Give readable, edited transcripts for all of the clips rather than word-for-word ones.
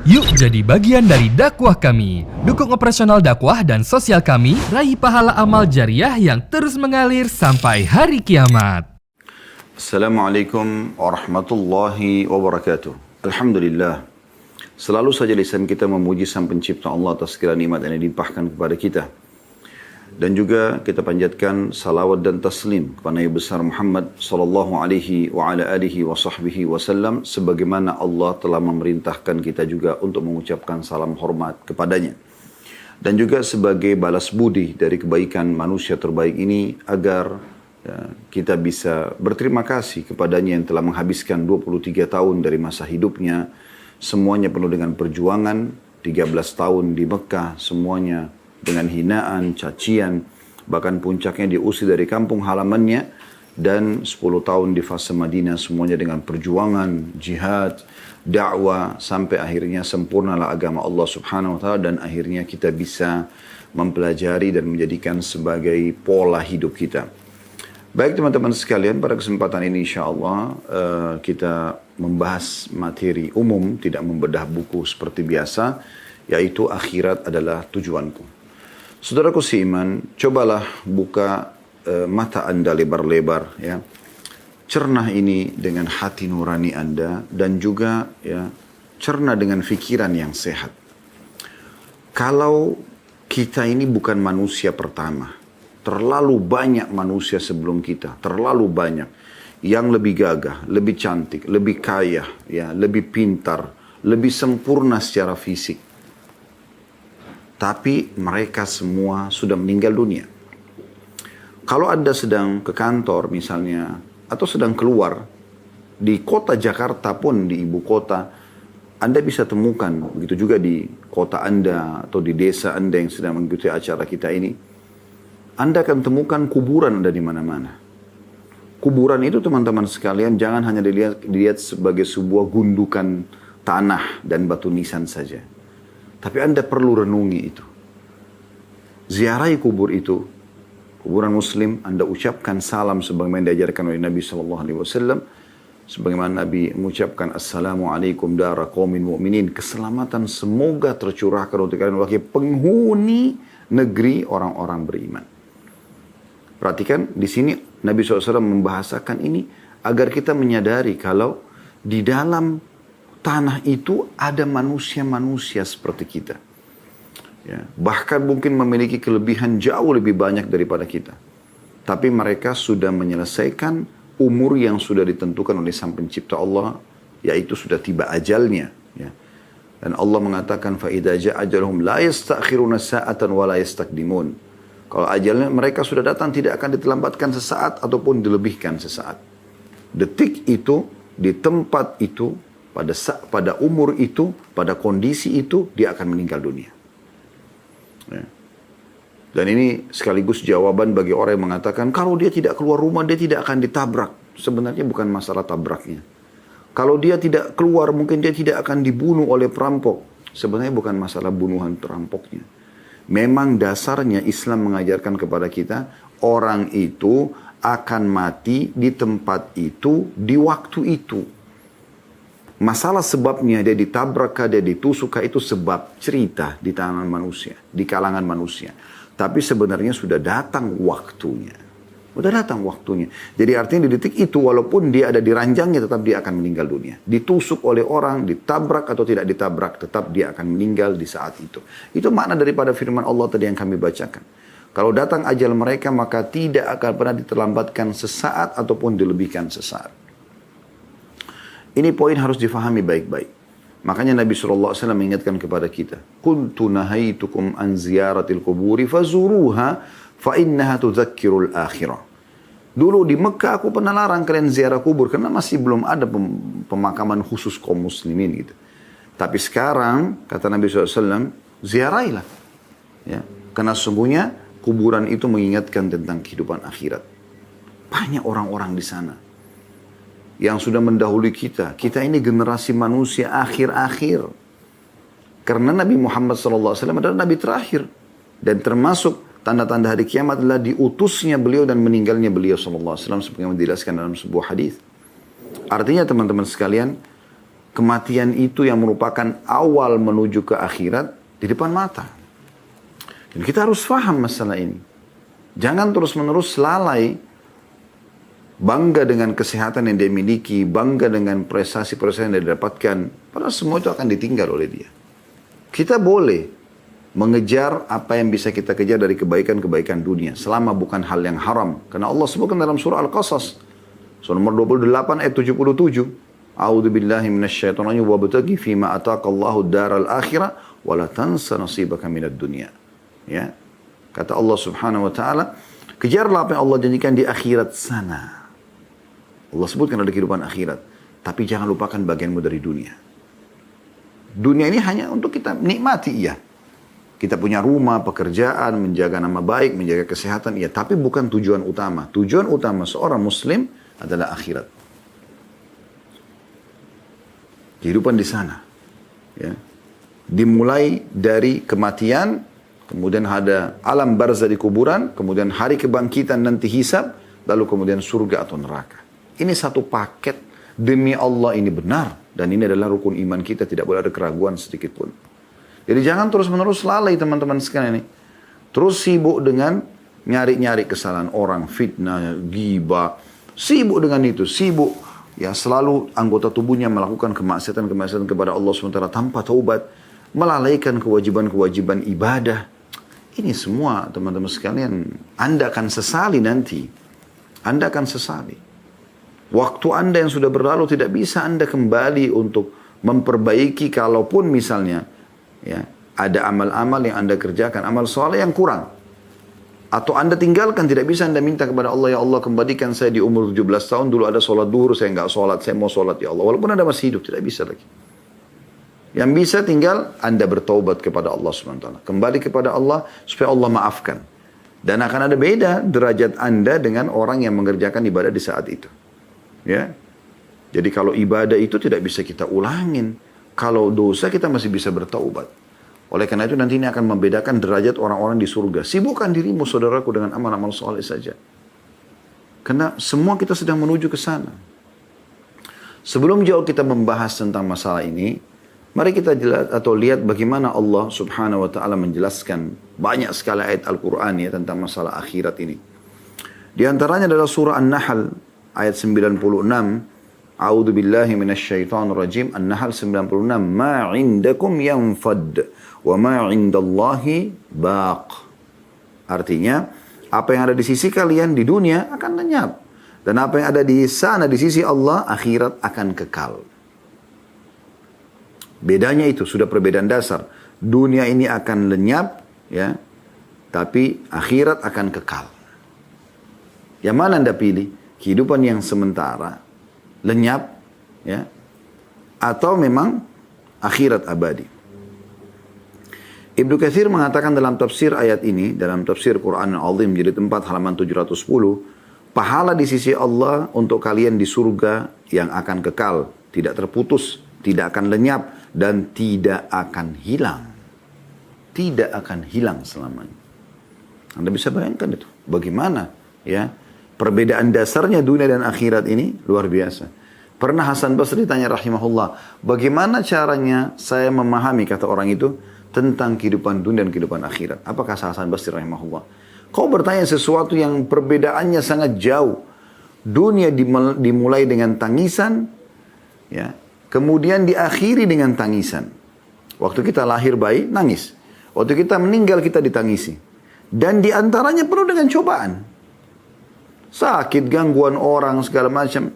Yuk jadi bagian dari dakwah kami. Dukung operasional dakwah dan sosial kami, raih pahala amal jariah yang terus mengalir sampai hari kiamat. Assalamualaikum warahmatullahi wabarakatuh. Alhamdulillah. Selalu saja lisan kita memuji Sang Pencipta Allah atas segala nikmat yang dilimpahkan kepada kita. Dan juga kita panjatkan salawat dan taslim kepada Nabi besar Muhammad sallallahu alaihi wa ala alihi wa sahbihi wasallam, sebagaimana Allah telah memerintahkan kita juga untuk mengucapkan salam hormat kepadanya. Dan juga sebagai balas budi dari kebaikan manusia terbaik ini, agar kita bisa berterima kasih kepadanya yang telah menghabiskan 23 tahun dari masa hidupnya, semuanya penuh dengan perjuangan, 13 tahun di Mekah, semuanya dengan hinaan, cacian, bahkan puncaknya diusir dari kampung halamannya, dan 10 tahun di fase Madinah, semuanya dengan perjuangan, jihad, dakwah, sampai akhirnya sempurnalah agama Allah subhanahu wa ta'ala, dan akhirnya kita bisa mempelajari dan menjadikan sebagai pola hidup kita. Baik teman-teman sekalian, pada kesempatan ini insyaAllah kita membahas materi umum, tidak membedah buku seperti biasa, yaitu akhirat adalah tujuanku. Saudaraku seiman, cobalah buka mata Anda lebar-lebar, ya. Cerna ini dengan hati nurani Anda, dan juga ya, cerna dengan fikiran yang sehat. Kalau kita ini bukan manusia pertama, terlalu banyak manusia sebelum kita, terlalu banyak yang lebih gagah, lebih cantik, lebih kaya, ya, lebih pintar, lebih sempurna secara fisik. Tapi mereka semua sudah meninggal dunia. Kalau Anda sedang ke kantor misalnya, atau sedang keluar di kota Jakarta pun, di ibu kota, Anda bisa temukan, begitu juga di kota Anda atau di desa Anda yang sedang mengikuti acara kita ini, Anda akan temukan kuburan ada di mana-mana. Kuburan itu teman-teman sekalian jangan hanya dilihat sebagai sebuah gundukan tanah dan batu nisan saja. Tapi Anda perlu renungi itu. Ziarahi kubur itu, kuburan muslim, Anda ucapkan salam sebagaimana diajarkan oleh Nabi SAW. Sebagaimana Nabi mengucapkan Assalamualaikum dara qaumin mu'minin. Keselamatan semoga tercurahkan untuk kalian wahai penghuni negeri orang-orang beriman. Perhatikan di sini Nabi SAW membahasakan ini agar kita menyadari kalau di dalam tanah itu ada manusia-manusia seperti kita. Ya, bahkan mungkin memiliki kelebihan jauh lebih banyak daripada kita. Tapi mereka sudah menyelesaikan umur yang sudah ditentukan oleh Sang Pencipta Allah, yaitu sudah tiba ajalnya. Ya. Dan Allah mengatakan, فَإِذَا جَاءَ أَجَلُهُمْ لَا يَسْتَأْخِرُونَ سَاعَةً وَلَا يَسْتَقْدِمُونَ. Kalau ajalnya mereka sudah datang, tidak akan diterlambatkan sesaat ataupun dilebihkan sesaat. Detik itu, di tempat itu, pada umur itu, pada kondisi itu, dia akan meninggal dunia. Ya. Dan ini sekaligus jawaban bagi orang yang mengatakan, kalau dia tidak keluar rumah, dia tidak akan ditabrak. Sebenarnya bukan masalah tabraknya. Kalau dia tidak keluar, mungkin dia tidak akan dibunuh oleh perampok. Sebenarnya bukan masalah bunuhan perampoknya. Memang dasarnya Islam mengajarkan kepada kita, orang itu akan mati di tempat itu, di waktu itu. Masalah sebabnya dia ditabrak, dia ditusuk, itu sebab cerita di tangan manusia, di kalangan manusia. Tapi sebenarnya sudah datang waktunya. Sudah datang waktunya. Jadi artinya di detik itu, walaupun dia ada di ranjangnya, tetap dia akan meninggal dunia. Ditusuk oleh orang, ditabrak atau tidak ditabrak, tetap dia akan meninggal di saat itu. Itu makna daripada firman Allah tadi yang kami bacakan. Kalau datang ajal mereka, maka tidak akan pernah diterlambatkan sesaat ataupun dilebihkan sesaat. Ini poin harus difahami baik-baik. Makanya Nabi SAW mengingatkan kepada kita. Kuntu nahaitukum an ziyaratil kuburi fazuruha fa innaha tudzakkirul akhirah. Dulu di Mekah aku pernah larang kalian ziarah kubur karena masih belum ada pemakaman khusus kaum muslimin gitu. Tapi sekarang kata Nabi SAW, ziarailah. Ya, karena sungguhnya kuburan itu mengingatkan tentang kehidupan akhirat. Banyak orang-orang di sana yang sudah mendahului kita. Kita ini generasi manusia akhir-akhir. Karena Nabi Muhammad SAW adalah Nabi terakhir. Dan termasuk tanda-tanda hari kiamat adalah diutusnya beliau dan meninggalnya beliau SAW. Sebagaimana dijelaskan dalam sebuah hadis. Artinya teman-teman sekalian, kematian itu yang merupakan awal menuju ke akhirat di depan mata. Dan kita harus faham masalah ini. Jangan terus-menerus lalai, bangga dengan kesehatan yang dia miliki, bangga dengan prestasi-prestasi yang dia dapatkan. Padahal semua itu akan ditinggal oleh dia. Kita boleh mengejar apa yang bisa kita kejar dari kebaikan-kebaikan dunia. Selama bukan hal yang haram. Karena Allah sebutkan dalam surah Al-Qasas. Surah nomor 28 ayat 77. A'udzu billahi minasyaitonir rajim wabtaghi fima ataqallahu daral akhirah wa la tansa nasibaka minad dunya. Ya. Kata Allah Subhanahu wa taala, kejarlah apa yang Allah janjikan di akhirat sana. Allah sebutkan ada kehidupan akhirat, tapi jangan lupakan bagianmu dari dunia. Dunia ini hanya untuk kita nikmati, iya. Kita punya rumah, pekerjaan, menjaga nama baik, menjaga kesehatan, iya. Tapi bukan tujuan utama. Tujuan utama seorang muslim adalah akhirat. Kehidupan di sana. Ya. Dimulai dari kematian, kemudian ada alam barzah di kuburan, kemudian hari kebangkitan nanti hisab, lalu kemudian surga atau neraka. Ini satu paket, demi Allah ini benar. Dan ini adalah rukun iman kita, tidak boleh ada keraguan sedikit pun. Jadi jangan terus-menerus lalai teman-teman sekalian ini. Terus sibuk dengan nyari-nyari kesalahan orang, fitnah, ghibah. Sibuk dengan itu, sibuk. Ya, selalu anggota tubuhnya melakukan kemaksiatan-kemaksiatan kepada Allah SWT tanpa taubat. Melalaikan kewajiban-kewajiban ibadah. Ini semua teman-teman sekalian, Anda akan sesali nanti. Anda akan sesali. Waktu Anda yang sudah berlalu tidak bisa Anda kembali untuk memperbaiki kalaupun misalnya ya, ada amal-amal yang Anda kerjakan, amal soleh yang kurang. Atau Anda tinggalkan, tidak bisa Anda minta kepada Allah, ya Allah kembalikan saya di umur 17 tahun, dulu ada sholat duhur, saya nggak sholat, saya mau sholat ya Allah. Walaupun Anda masih hidup, tidak bisa lagi. Yang bisa tinggal Anda bertaubat kepada Allah SWT. Kembali kepada Allah supaya Allah maafkan. Dan akan ada beda derajat Anda dengan orang yang mengerjakan ibadah di saat itu. Ya, jadi kalau ibadah itu tidak bisa kita ulangin. Kalau dosa kita masih bisa bertaubat. Oleh karena itu nanti ini akan membedakan derajat orang-orang di surga. Sibukkan dirimu saudaraku dengan amal-amal soleh saja. Karena semua kita sedang menuju ke sana. Sebelum jauh kita membahas tentang masalah ini, mari kita jelas atau lihat bagaimana Allah Subhanahu wa taala menjelaskan banyak sekali ayat Al-Qur'an ya tentang masalah akhirat ini. Di antaranya adalah surah An-Nahl ayat 96. A'udzu billahi minasyaitonir rajim. An-Nahl 96. Ma 'indakum yanfad wa ma 'indallahi baq. Artinya, apa yang ada di sisi kalian di dunia akan lenyap. Dan apa yang ada di sana di sisi Allah, akhirat akan kekal. Bedanya itu sudah perbedaan dasar. Dunia ini akan lenyap, ya, tapi akhirat akan kekal. Yang mana Anda pilih? Kehidupan yang sementara, lenyap, ya, atau memang akhirat abadi. Ibnu Katsir mengatakan dalam tafsir ayat ini, dalam tafsir Quran Al-Azim jilid 4 halaman 710, pahala di sisi Allah untuk kalian di surga yang akan kekal, tidak terputus, tidak akan lenyap, dan tidak akan hilang. Tidak akan hilang selamanya. Anda bisa bayangkan itu. Bagaimana, ya, perbedaan dasarnya dunia dan akhirat ini luar biasa. Pernah Hasan Basri tanya rahimahullah, bagaimana caranya saya memahami, kata orang itu, tentang kehidupan dunia dan kehidupan akhirat. Apakah Hasan Basri rahimahullah? Kau bertanya sesuatu yang perbedaannya sangat jauh. Dunia dimulai dengan tangisan, ya, kemudian diakhiri dengan tangisan. Waktu kita lahir bayi, nangis. Waktu kita meninggal, kita ditangisi. Dan diantaranya penuh dengan cobaan. Sakit, gangguan orang, segala macam.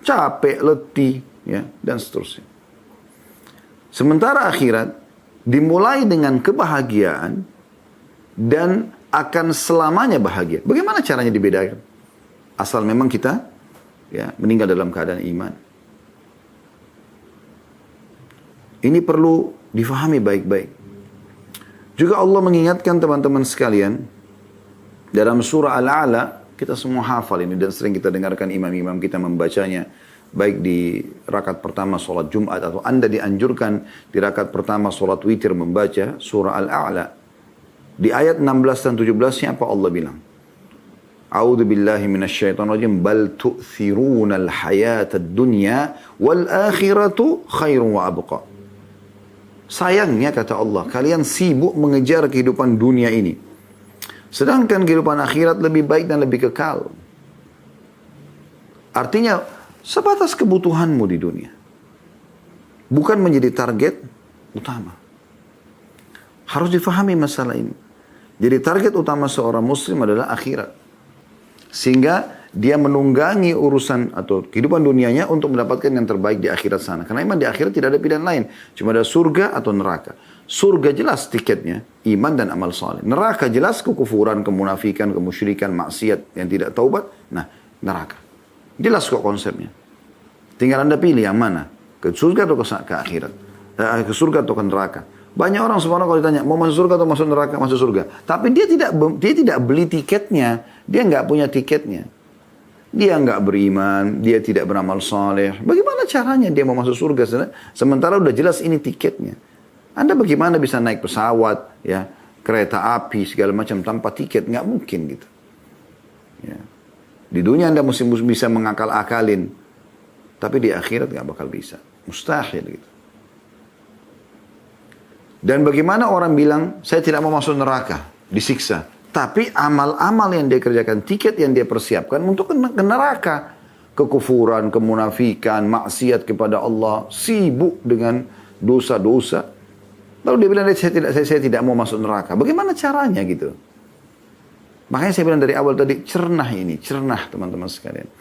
Capek, letih, ya, dan seterusnya. Sementara akhirat dimulai dengan kebahagiaan dan akan selamanya bahagia. Bagaimana caranya dibedakan? Asal memang kita, ya, meninggal dalam keadaan iman. Ini perlu difahami baik-baik. Juga Allah mengingatkan teman-teman sekalian dalam surah Al-A'la. Kita semua hafal ini dan sering kita dengarkan imam-imam kita membacanya. Baik di rakaat pertama sholat Jumat atau Anda dianjurkan di rakaat pertama sholat witir membaca surah Al-A'la. Di ayat 16 dan 17-nya apa Allah bilang? A'udzu billahi minasyaitonir rajim. Bal tu'thirunal hayatad dunya wal akhiratu khairun wa abqa. Sayangnya kata Allah, kalian sibuk mengejar kehidupan dunia ini. Sedangkan kehidupan akhirat lebih baik dan lebih kekal. Artinya, sebatas kebutuhanmu di dunia. Bukan menjadi target utama. Harus difahami masalah ini. Jadi target utama seorang muslim adalah akhirat. Sehingga dia menunggangi urusan atau kehidupan dunianya untuk mendapatkan yang terbaik di akhirat sana. Karena memang di akhirat tidak ada pilihan lain. Cuma ada surga atau neraka. Surga jelas tiketnya, iman dan amal saleh. Neraka jelas kekufuran, kemunafikan, kemusyrikan, maksiat yang tidak taubat. Nah, neraka. Jelas kok konsepnya. Tinggal Anda pilih yang mana. Ke surga atau ke akhirat. Ke surga atau ke neraka. Banyak orang sebenarnya kalau ditanya, mau masuk surga atau masuk neraka? Masuk surga. Tapi dia tidak beli tiketnya. Dia nggak punya tiketnya. Dia nggak beriman, dia tidak beramal saleh. Bagaimana caranya dia mau masuk surga? Sementara udah jelas ini tiketnya. Anda bagaimana bisa naik pesawat, ya, kereta api, segala macam tanpa tiket? Nggak mungkin gitu. Ya. Di dunia Anda mesti bisa mengakal-akalin. Tapi di akhirat nggak bakal bisa. Mustahil gitu. Dan bagaimana orang bilang, saya tidak mau masuk neraka, disiksa. Tapi amal-amal yang dia kerjakan, tiket yang dia persiapkan untuk ke neraka. Kekufuran, kemunafikan, maksiat kepada Allah, sibuk dengan dosa-dosa. Lalu dia bilang, saya tidak mau masuk neraka. Bagaimana caranya gitu? Makanya saya bilang dari awal tadi, cernah teman-teman sekalian.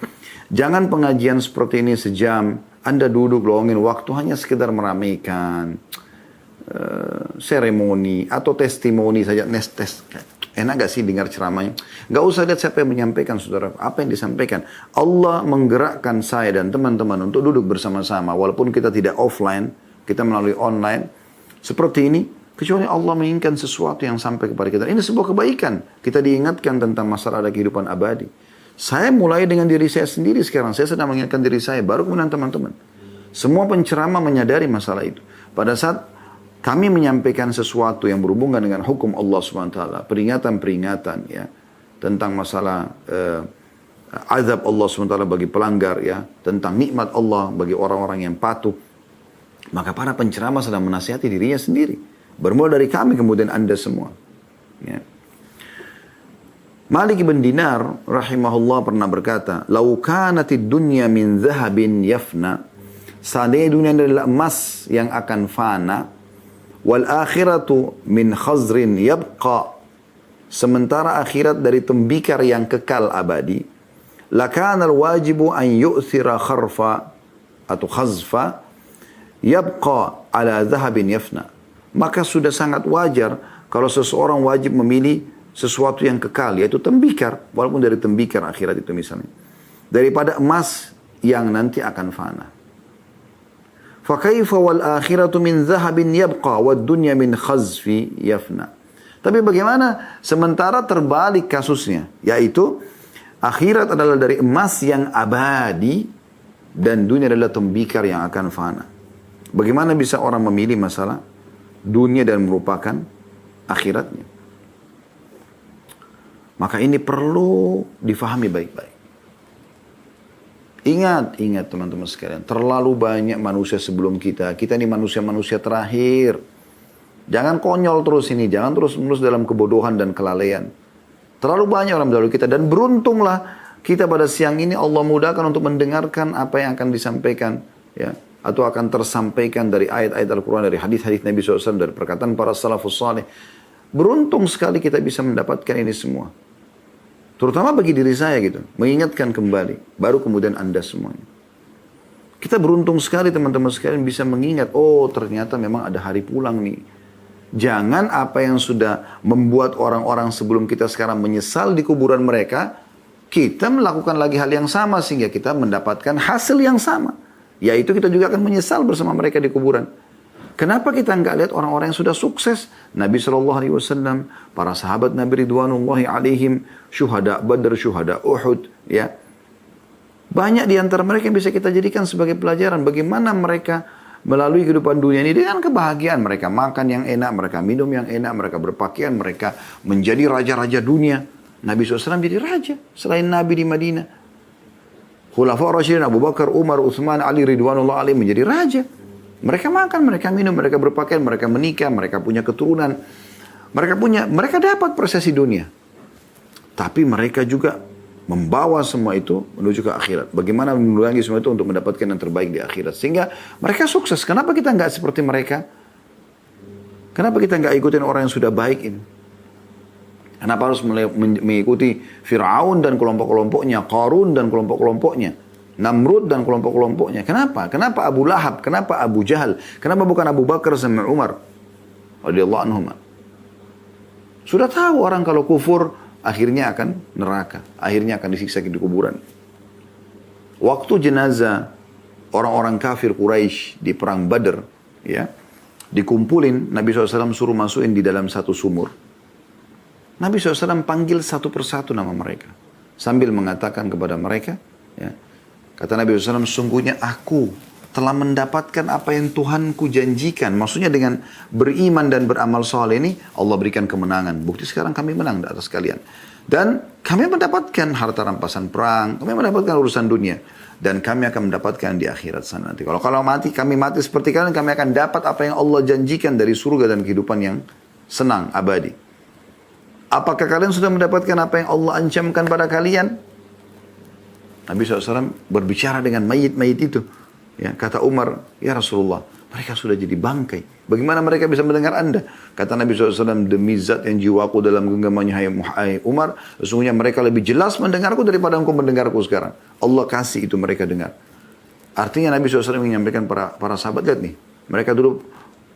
Jangan pengajian seperti ini sejam, Anda duduk luangin waktu hanya sekedar meramaikan seremoni atau testimoni saja, tes. Enak gak sih dengar ceramahnya? Gak usah lihat siapa yang menyampaikan, saudara. Apa yang disampaikan? Allah menggerakkan saya dan teman-teman untuk duduk bersama-sama. Walaupun kita tidak offline, kita melalui online. Seperti ini, kecuali Allah menginginkan sesuatu yang sampai kepada kita. Ini sebuah kebaikan. Kita diingatkan tentang masalah ada kehidupan abadi. Saya mulai dengan diri saya sendiri sekarang. Saya sedang mengingatkan diri saya, baru kemudian teman-teman. Semua penceramah menyadari masalah itu. Pada saat kami menyampaikan sesuatu yang berhubungan dengan hukum Allah SWT, peringatan-peringatan ya, tentang masalah azab Allah SWT bagi pelanggar, ya, tentang nikmat Allah bagi orang-orang yang patuh, maka para penceramah sedang menasihati dirinya sendiri. Bermula dari kami, kemudian Anda semua. Ya. Malik bin Dinar rahimahullah pernah berkata, "Lau kanatid dunya min zahabin yafna." Seandainya dunia adalah emas yang akan fana, wal akhiratu min khazrin yabqa, sementara akhirat dari tembikar yang kekal abadi, lakana alwajibu an yu'thira kharfa atau khazfa yabqa ala dhahabin yafna. Maka sudah sangat wajar kalau seseorang wajib memilih sesuatu yang kekal, yaitu tembikar, walaupun dari tembikar akhirat itu misalnya, daripada emas yang nanti akan fana. فَكَيْفَ وَالْآخِرَةُ مِنْ ذَهَبٍ يَبْقَى وَالدُّنْيَا مِنْ خَزْفِ يَفْنَى. Tapi bagaimana sementara terbalik kasusnya, yaitu akhirat adalah dari emas yang abadi dan dunia adalah tembikar yang akan fana. Bagaimana bisa orang memilih masalah dunia dan merupakan akhiratnya? Maka ini perlu difahami baik-baik. Ingat teman-teman sekalian, terlalu banyak manusia sebelum kita. Kita ini manusia-manusia terakhir. Jangan konyol terus ini, jangan terus-menerus dalam kebodohan dan kelalaian. Terlalu banyak orang mendahului kita, dan beruntunglah kita pada siang ini Allah mudahkan untuk mendengarkan apa yang akan disampaikan, ya, atau akan tersampaikan dari ayat-ayat Al-Quran, dari hadis-hadis Nabi SAW, dari perkataan para salafus saleh. Beruntung sekali kita bisa mendapatkan ini semua. Terutama bagi diri saya gitu. Mengingatkan kembali. Baru kemudian Anda semuanya. Kita beruntung sekali teman-teman sekalian bisa mengingat. Oh ternyata memang ada hari pulang nih. Jangan apa yang sudah membuat orang-orang sebelum kita sekarang menyesal di kuburan mereka. Kita melakukan lagi hal yang sama sehingga kita mendapatkan hasil yang sama. Yaitu kita juga akan menyesal bersama mereka di kuburan. Kenapa kita nggak lihat orang-orang yang sudah sukses? Nabi SAW, para sahabat Nabi Ridwanullahi alaihim, syuhada Badr, syuhada Uhud, ya. Banyak di antara mereka yang bisa kita jadikan sebagai pelajaran. Bagaimana mereka melalui kehidupan dunia ini dengan kebahagiaan. Mereka makan yang enak, mereka minum yang enak, mereka berpakaian, mereka menjadi raja-raja dunia. Nabi SAW jadi raja selain Nabi di Madinah. Khulafa Rasyidin Abu Bakar, Umar, Utsman, Ali ridwanullah alaihim menjadi raja. Mereka makan, mereka minum, mereka berpakaian, mereka menikah, mereka punya keturunan. Mereka dapat prosesi dunia. Tapi mereka juga membawa semua itu menuju ke akhirat. Bagaimana mengulangi semua itu untuk mendapatkan yang terbaik di akhirat. Sehingga mereka sukses. Kenapa kita nggak seperti mereka? Kenapa kita nggak ikutin orang yang sudah baik ini? Kenapa harus mengikuti Fir'aun dan kelompok-kelompoknya, Qarun dan kelompok-kelompoknya, Namrud dan kelompok-kelompoknya? Kenapa? Kenapa Abu Lahab? Kenapa Abu Jahal? Kenapa bukan Abu Bakar sama Umar radhiyallahu anhum? Sudah tahu orang kalau kufur akhirnya akan neraka, akhirnya akan disiksa di kuburan. Waktu jenazah orang-orang kafir Quraisy di perang Badr, ya, dikumpulin, Nabi SAW suruh masukin di dalam satu sumur. Nabi SAW panggil satu persatu nama mereka. Sambil mengatakan kepada mereka, ya, kata Nabi SAW, sungguhnya aku telah mendapatkan apa yang Tuhanku janjikan. Maksudnya dengan beriman dan beramal soleh ini, Allah berikan kemenangan. Bukti sekarang kami menang di atas kalian. Dan kami mendapatkan harta rampasan perang, kami mendapatkan urusan dunia. Dan kami akan mendapatkan di akhirat sana nanti. Kalau mati, kami mati seperti kalian, kami akan dapat apa yang Allah janjikan dari surga dan kehidupan yang senang, abadi. Apakah kalian sudah mendapatkan apa yang Allah ancamkan pada kalian? Nabi SAW berbicara dengan mayit-mayit itu. Ya, kata Umar, ya Rasulullah, mereka sudah jadi bangkai. Bagaimana mereka bisa mendengar Anda? Kata Nabi SAW, demi zat yang jiwaku dalam genggamannya, hai Umar, sesungguhnya mereka lebih jelas mendengarku daripada engkau mendengarku sekarang. Allah kasih itu mereka dengar. Artinya Nabi SAW menyampaikan para sahabat, lihat nih, mereka dulu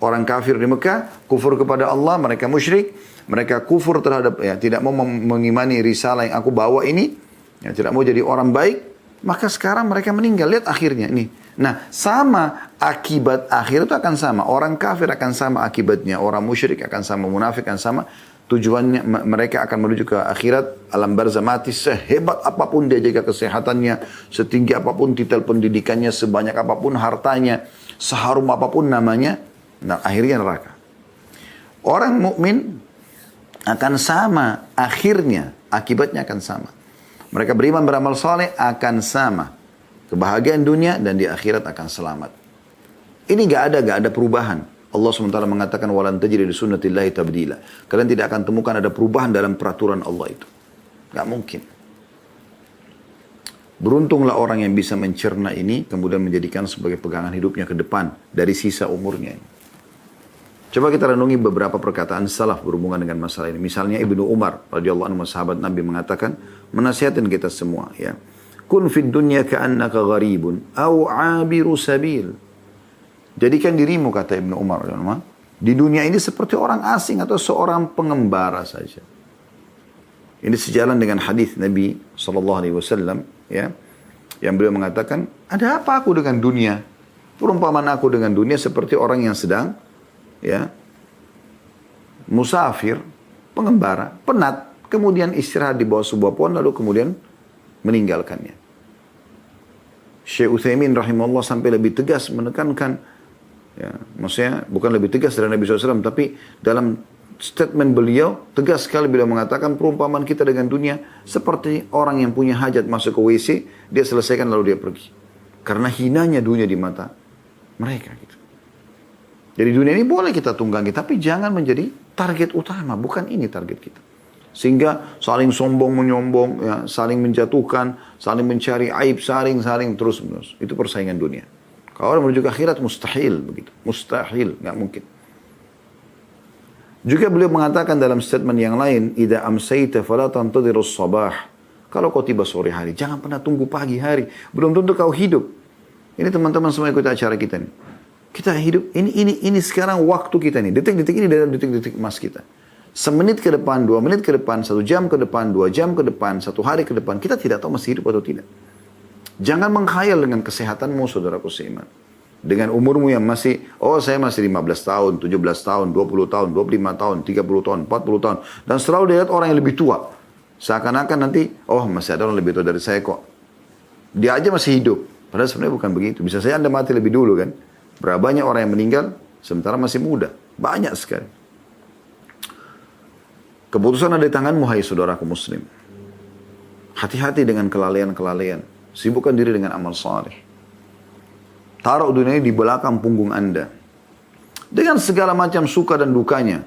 orang kafir di Mekah, kufur kepada Allah, mereka musyrik. Mereka kufur terhadap, ya, tidak mau mengimani risalah yang aku bawa ini, ya, tidak mau jadi orang baik, maka sekarang mereka meninggal. Lihat akhirnya ini. Nah, sama akibat akhir itu akan sama. Orang kafir akan sama akibatnya, orang musyrik akan sama, munafik akan sama. Tujuannya mereka akan menuju ke akhirat, alam barzah mati, sehebat apapun dia jaga kesehatannya, setinggi apapun titel pendidikannya, sebanyak apapun hartanya, seharum apapun namanya, nah akhirnya neraka. Orang mukmin akan sama akhirnya, akibatnya akan sama. Mereka beriman beramal soleh akan sama. Kebahagiaan dunia dan di akhirat akan selamat. Ini gak ada perubahan. Allah SWT mengatakan walan tajri li sunnatillahi tabdila. Kalian tidak akan temukan ada perubahan dalam peraturan Allah itu. Gak mungkin. Beruntunglah orang yang bisa mencerna ini kemudian menjadikan sebagai pegangan hidupnya ke depan dari sisa umurnya ini. Coba kita renungi beberapa perkataan salaf berhubungan dengan masalah ini. Misalnya Ibnu Umar radhiyallahu anhu, sahabat Nabi, mengatakan, menasihatin kita semua, ya. Kun fid dunya ka'annaka gharibun aw 'abiru sabil. Jadikan dirimu, kata Ibnu Umar, di dunia ini seperti orang asing atau seorang pengembara saja. Ini sejalan dengan hadis Nabi SAW, ya, yang beliau mengatakan, ada apa aku dengan dunia? Perumpamaan aku dengan dunia seperti orang yang sedang, ya, musafir, pengembara, penat, kemudian istirahat di bawah sebuah pohon, lalu kemudian meninggalkannya. Syekh Utsaimin rahimahullah sampai lebih tegas menekankan, ya, maksudnya bukan lebih tegas dari Nabi SAW, tapi dalam statement beliau, tegas sekali beliau mengatakan perumpamaan kita dengan dunia seperti orang yang punya hajat masuk ke WC, dia selesaikan lalu dia pergi. Karena hinanya dunia di mata mereka gitu. Jadi dunia ini boleh kita tunggangi, tapi jangan menjadi target utama. Bukan ini target kita. Sehingga saling sombong menyombong, ya, saling menjatuhkan, saling mencari aib, saling terus-menerus. Itu persaingan dunia. Kalau orang menuju ke akhirat mustahil begitu. Mustahil, nggak mungkin. Juga beliau mengatakan dalam statement yang lain, "Idza amsayta fala tantadhirus sabah." Kalau kau tiba sore hari, jangan pernah tunggu pagi hari. Belum tentu kau hidup. Ini teman-teman semua ikut acara kita nih. Kita hidup, ini sekarang waktu kita nih. Detik-detik ini dalam detik-detik emas kita. Semenit ke depan, 2 menit ke depan, 1 jam ke depan, 2 jam ke depan, 1 hari ke depan. Kita tidak tahu masih hidup atau tidak. Jangan mengkhayal dengan kesehatanmu, saudaraku seiman. Dengan umurmu yang masih, saya masih 15 tahun, 17 tahun, 20 tahun, 25 tahun, 30 tahun, 40 tahun. Dan selalu dilihat orang yang lebih tua. Seakan-akan nanti, masih ada orang lebih tua dari saya kok. Dia aja masih hidup. Padahal sebenarnya bukan begitu. Bisa saja Anda mati lebih dulu kan. Berapa banyak orang yang meninggal sementara masih muda. Banyak sekali. Keputusan ada di tanganmu, hai saudaraku muslim. Hati-hati dengan kelalaian-kelalaian. Sibukkan diri dengan amal saleh. Taruh dunia ini di belakang punggung Anda. Dengan segala macam suka dan dukanya.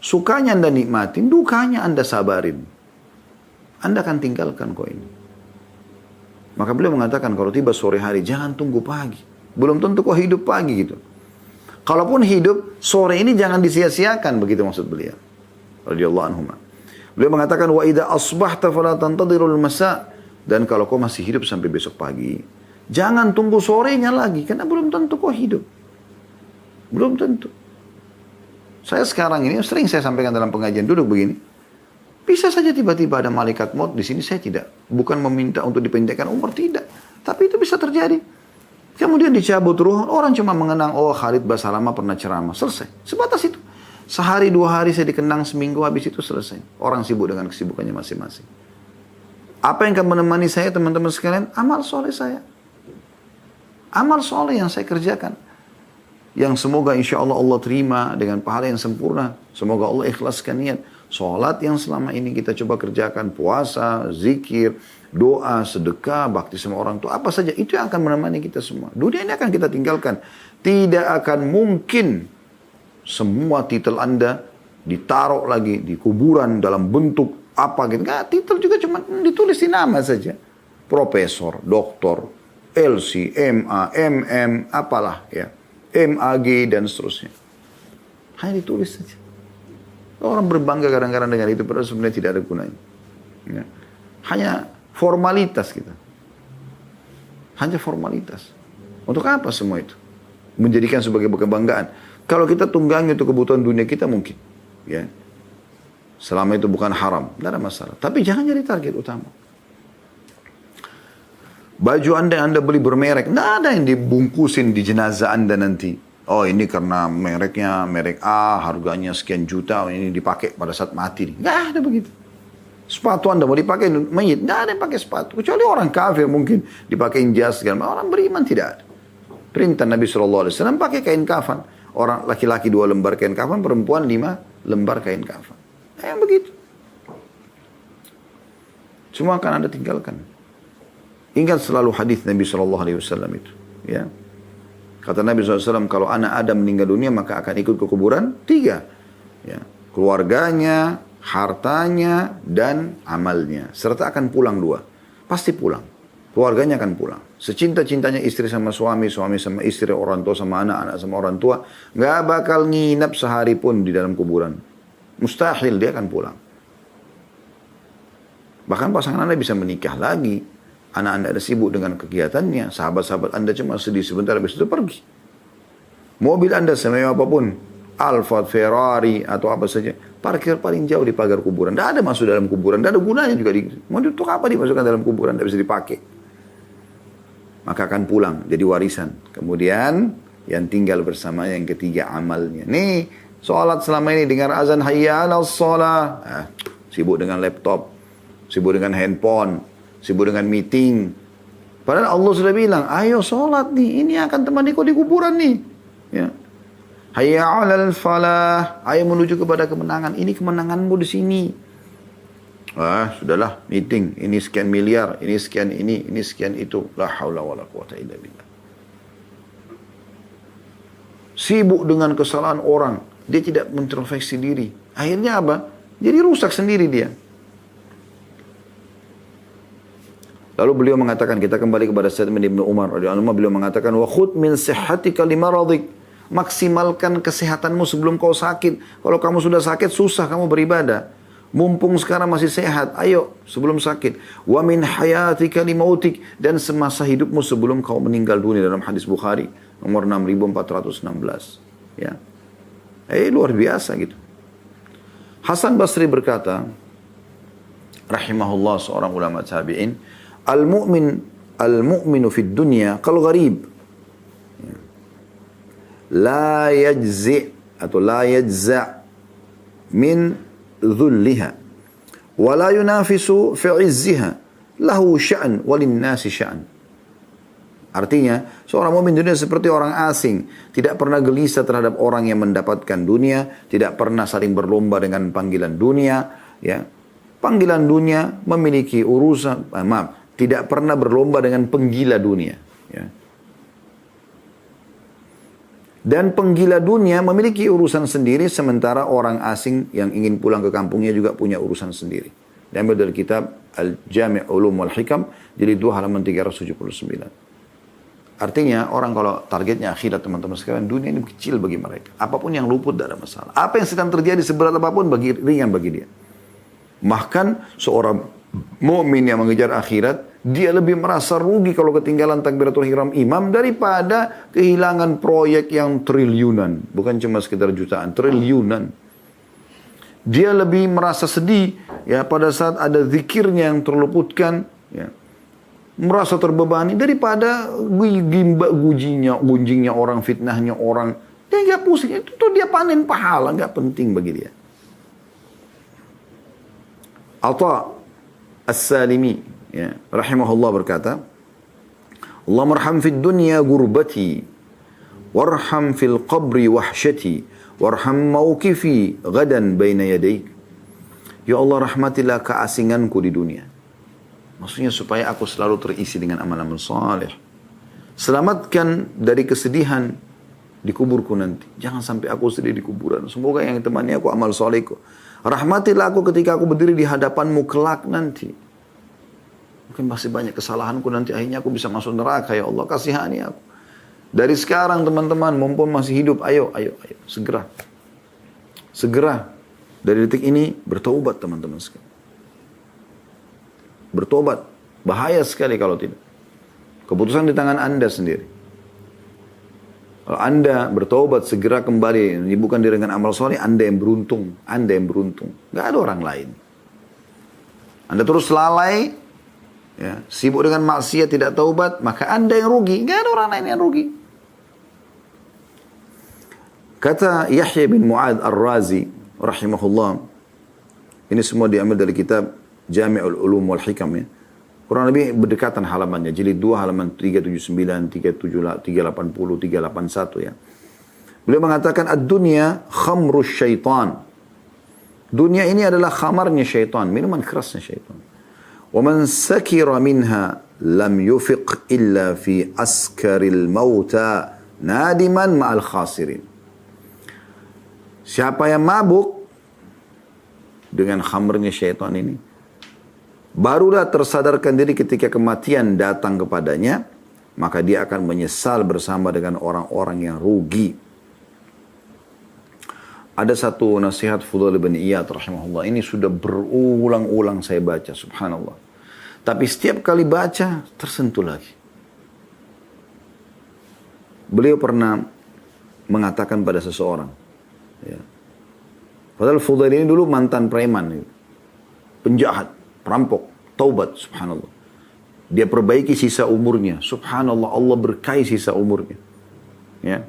Sukanya Anda nikmatin, dukanya Anda sabarin. Anda akan tinggalkan kok ini. Maka beliau mengatakan kalau tiba sore hari jangan tunggu pagi. Belum tentu kok hidup pagi gitu. Kalaupun hidup sore ini jangan disia-siakan, begitu maksud beliau. Radhiyallahu anhu. Beliau mengatakan wa idza asbahta fala tantadirul masa, dan kalau kau masih hidup sampai besok pagi, jangan tunggu sorenya lagi karena belum tentu kau hidup. Belum tentu. Saya sekarang ini sering saya sampaikan dalam pengajian duduk begini. Bisa saja tiba-tiba ada malaikat maut di sini, saya tidak. Bukan meminta untuk dipendekkan umur, tidak. Tapi itu bisa terjadi. Kemudian dicabut ruh, orang cuma mengenang, oh Khalid Basalamah pernah ceramah. Selesai. Sebatas itu. Sehari, 2 hari saya dikenang, seminggu habis itu selesai. Orang sibuk dengan kesibukannya masing-masing. Apa yang akan menemani saya teman-teman sekalian? Amal soleh saya. Amal soleh yang saya kerjakan. Yang semoga insya Allah Allah terima dengan pahala yang sempurna. Semoga Allah ikhlaskan niat. Sholat yang selama ini kita coba kerjakan, puasa, zikir, doa, sedekah, bakti sama orang tua, apa saja, itu yang akan menemani kita semua. Dunia ini akan kita tinggalkan. Tidak akan mungkin semua titel Anda ditaruh lagi di kuburan dalam bentuk apa gitu. Nggak, titel juga cuma ditulis di nama saja. Profesor, doktor, LC, MA, MM, apalah ya. MAG dan seterusnya. Hanya ditulis saja. Orang berbangga kadang-kadang dengan itu, padahal sebenarnya tidak ada gunanya. Ya. Hanya formalitas kita. Hanya formalitas. Untuk apa semua itu? Menjadikan sebagai kebanggaan. Kalau kita tunggangi untuk kebutuhan dunia kita mungkin. Ya. Selama itu bukan haram, tidak ada masalah. Tapi jangan jadi target utama. Baju Anda beli bermerek, tidak ada yang dibungkusin di jenazah Anda nanti. Oh ini karena mereknya merek A, harganya sekian juta, ini dipakai pada saat mati. Nggak ada begitu. Sepatu Anda mau dipakai mayit, nggak ada yang pakai sepatu. Kecuali orang kafir mungkin dipakai jas segala. Orang beriman tidak ada. Perintah Nabi SAW pakai kain kafan. Orang laki-laki 2 lembar kain kafan, perempuan 5 lembar kain kafan. Yang begitu. Semua akan Anda tinggalkan. Ingat selalu hadis Nabi SAW itu. Ya. Kata Nabi SAW, kalau anak Adam meninggal dunia, maka akan ikut ke kuburan 3. Ya. Keluarganya, hartanya, dan amalnya. Serta akan pulang 2. Pasti pulang. Keluarganya akan pulang. Secinta-cintanya istri sama suami, suami sama istri, orang tua sama anak, anak sama orang tua. Nggak bakal nginap sehari pun di dalam kuburan. Mustahil dia akan pulang. Bahkan pasangan Anda bisa menikah lagi. Anak Anda ada sibuk dengan kegiatannya. Sahabat-sahabat Anda cuma sedih sebentar, habis itu pergi. Mobil Anda semewah apapun. Alfa, Ferrari, atau apa saja. Parkir paling jauh di pagar kuburan. Tidak ada masuk dalam kuburan. Tidak ada gunanya juga. Mau untuk apa dimasukkan dalam kuburan? Tidak bisa dipakai. Maka akan pulang. Jadi warisan. Kemudian yang tinggal bersama yang ketiga amalnya. Nih, sholat selama ini dengar azan hayya 'alas shalah. Sibuk dengan laptop. Sibuk dengan handphone. Sibuk dengan meeting. Padahal Allah sudah bilang, ayo sholat nih, ini akan temani kau di kuburan nih. Ya. Hayya 'alal falah, ayo menuju kepada kemenangan. Ini kemenanganmu di sini. Sudahlah, meeting. Ini sekian miliar, ini sekian ini sekian itu. La haula wala quwata illa billah. Sibuk dengan kesalahan orang. Dia tidak introspeksi diri. Akhirnya apa? Jadi rusak sendiri dia. Lalu beliau mengatakan, kita kembali kepada statement Ibnu Umar radhiyallahu anhu, beliau mengatakan wa khudh min sihhatika limaradik, maksimalkan kesehatanmu sebelum kau sakit. Kalau kamu sudah sakit susah kamu beribadah. Mumpung sekarang masih sehat, ayo sebelum sakit. Wa min hayatika limautik, dan semasa hidupmu sebelum kau meninggal dunia, dalam hadis Bukhari nomor 6416. Ya. Luar biasa gitu. Hasan Basri berkata, rahimahullah, seorang ulama tabi'in, Al-mu'minu fid dunya kal gharib. La yajzi' atau la yajza' min dhulliha. Wa la yunafisu fi 'izziha. Lahu sya'n walin nasi sya'n. Artinya, seorang mukmin dunia seperti orang asing. Tidak pernah gelisah terhadap orang yang mendapatkan dunia. Tidak pernah saling berlomba dengan panggilan dunia. Ya. Panggilan dunia memiliki urusan, tidak pernah berlomba dengan penggila dunia. Ya. Dan penggila dunia memiliki urusan sendiri, sementara orang asing yang ingin pulang ke kampungnya juga punya urusan sendiri. Diambil dari kitab Al-Jami' Ulum wal Hikam, jadi 2 halaman 379. Artinya orang kalau targetnya akhirat teman-teman sekalian, dunia ini kecil bagi mereka. Apapun yang luput tidak ada masalah. Apa yang sedang terjadi seberat apapun ringan bagi dia. Bahkan seorang mukmin yang mengejar akhirat, dia lebih merasa rugi kalau ketinggalan takbiratul ihram imam daripada kehilangan proyek yang triliunan. Bukan cuma sekitar jutaan, triliunan. Dia lebih merasa sedih ya pada saat ada zikirnya yang terluputkan, ya. Merasa terbebani daripada gunjingnya orang, fitnahnya orang. Dia nggak pusing, itu tuh dia panen pahala, nggak penting bagi dia. Atha As-Salimi, ya, rahimahullah berkata, Allah marham fid dunya gurbati, warham fil qabri wahsyati, warham mawqifi gadan baina yadaik. Ya Allah, rahmatilah keasinganku di dunia. Maksudnya supaya aku selalu terisi dengan amal-amal saleh. Selamatkan dari kesedihan di kuburku nanti. Jangan sampai aku sedih di kuburan. Semoga yang temani aku amal salehku. Rahmatilah aku ketika aku berdiri di hadapanmu kelak nanti. Mungkin masih banyak kesalahanku nanti, akhirnya aku bisa masuk neraka. Ya Allah, kasihani aku. Dari sekarang teman-teman, mumpung masih hidup, ayo, segera. Segera. Dari detik ini, bertaubat teman-teman sekalian. Bertobat. Bahaya sekali kalau tidak. Keputusan di tangan Anda sendiri. Kalau Anda bertobat segera kembali, bukan dengan amal soleh, Anda yang beruntung. Anda yang beruntung. Gak ada orang lain. Anda terus lalai, ya, sibuk dengan maksiat, tidak taubat, maka Anda yang rugi. Gak ada orang lain yang rugi. Kata Yahya bin Mu'ad Ar-Razi, rahimahullah, ini semua diambil dari kitab Jami'ul Ulum wal Hikam, ya. Kurang lebih berdekatan halamannya. Jilid 2 halaman 379, 380, 381 ya. Beliau mengatakan ad-dunya khamrus syaitan. Dunia ini adalah khamarnya syaitan, minuman kerasnya syaitan. Wa man sakira minha lam yufiq illa fi askaril mauta nadiman ma'al khasirin. Siapa yang mabuk dengan khamrnya syaitan ini, barulah tersadarkan diri ketika kematian datang kepadanya, maka dia akan menyesal bersama dengan orang-orang yang rugi. Ada satu nasihat Fudail bin Iyad rahimahullah, ini sudah berulang-ulang saya baca, subhanallah. Tapi setiap kali baca, tersentuh lagi. Beliau pernah mengatakan pada seseorang, ya. Padahal Fudail ini dulu mantan preman, penjahat, perampok, taubat, subhanallah. Dia perbaiki sisa umurnya, subhanallah, Allah berkahi sisa umurnya. Ya.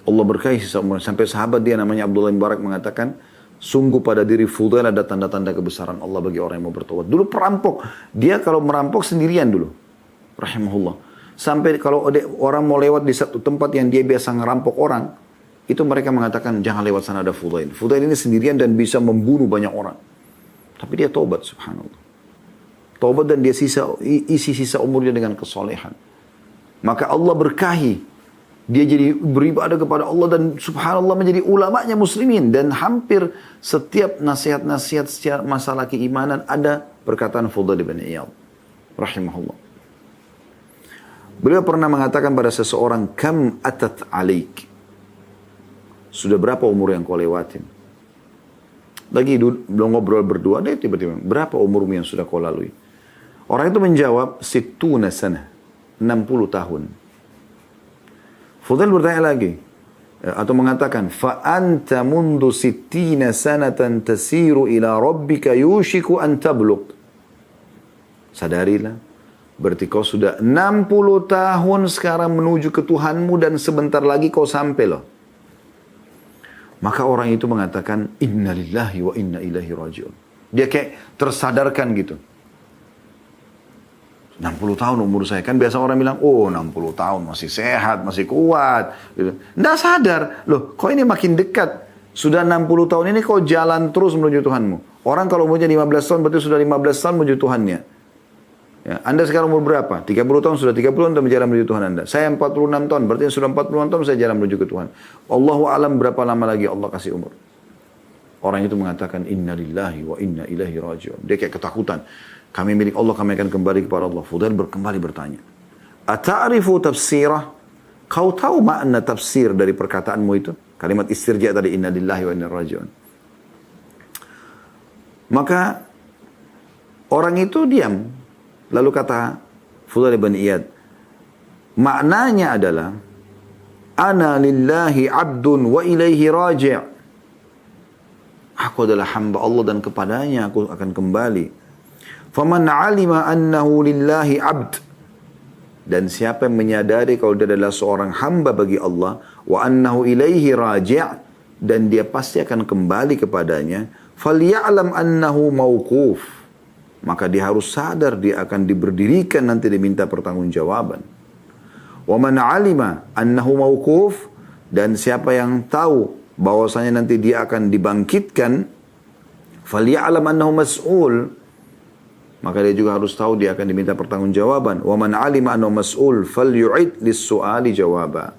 Allah berkahi sisa umurnya. Sampai sahabat dia namanya Abdullah bin Barak mengatakan, sungguh pada diri Fudail ada tanda-tanda kebesaran Allah bagi orang yang mau bertaubat. Dulu perampok, dia kalau merampok sendirian dulu, rahimahullah. Sampai kalau ada orang mau lewat di satu tempat yang dia biasa ngerampok orang, itu mereka mengatakan, jangan lewat sana ada Fudail. Fudail ini sendirian dan bisa membunuh banyak orang. Tapi dia taubat, subhanallah. Taubat dan dia isi sisa umurnya dengan kesolehan. Maka Allah berkahi. Dia jadi beribadah kepada Allah dan subhanallah menjadi ulamanya muslimin. Dan hampir setiap nasihat-nasihat secara masalah keimanan ada perkataan Fudail bin Iyad, rahimahullah. Beliau pernah mengatakan pada seseorang, kam atat alaik. Sudah berapa umur yang kau lewatin? Lagi belum ngobrol berdua, dia tiba-tiba, berapa umurmu yang sudah kau lalui? Orang itu menjawab, 60 sana, 60 tahun. Fudail bertanya lagi, atau mengatakan, fa anta mundu 60 sanatan tasiru ila rabbika yushiku an tablugh. Sadarilah, berarti kau sudah 60 tahun sekarang menuju ke Tuhanmu dan sebentar lagi kau sampai loh. Maka orang itu mengatakan, inna lillahi wa inna ilaihi raji'un. Dia kayak tersadarkan gitu. 60 tahun umur saya. Kan biasa orang bilang, oh 60 tahun masih sehat, masih kuat. Gitu. Nggak sadar. Loh, kok ini makin dekat. Sudah 60 tahun ini kau jalan terus menuju Tuhanmu. Orang kalau umurnya 15 tahun berarti sudah 15 tahun menuju Tuhannya. Ya, Anda sekarang umur berapa? 30 tahun, sudah 30 tahun berjalan menuju Tuhan Anda. Saya 46 tahun, berarti sudah 40 tahun saya jalan menuju ke Tuhan. Allahu alam berapa lama lagi Allah kasih umur. Orang itu mengatakan, inna lillahi wa inna ilaihi raji'un. Dia kayak ketakutan. Kami milik Allah, kami akan kembali kepada Allah. Fudail kembali bertanya, ata'rifu tafsirah? Kau tahu makna tafsir dari perkataanmu itu? Kalimat istirja tadi, inna lillahi wa inna raji'un. Maka orang itu diam. Lalu kata Fudail bin Iyad, maknanya adalah, ana lillahi abdun wa ilaihi raji'. Aku adalah hamba Allah dan kepadanya aku akan kembali. Faman alima annahu lillahi abd. Dan siapa yang menyadari kalau dia adalah seorang hamba bagi Allah, wa annahu ilaihi raji', dan dia pasti akan kembali kepadanya, falya'lam annahu mauquf. Maka dia harus sadar dia akan diberdirikan nanti diminta pertanggungjawaban. Wa man alima annahu mauquf, dan siapa yang tahu bahwasanya nanti dia akan dibangkitkan, falya'lam annahu mas'ul, maka dia juga harus tahu dia akan diminta pertanggungjawaban. Wa man alima annahu mas'ul falyu'id lis-su'ali jawaba.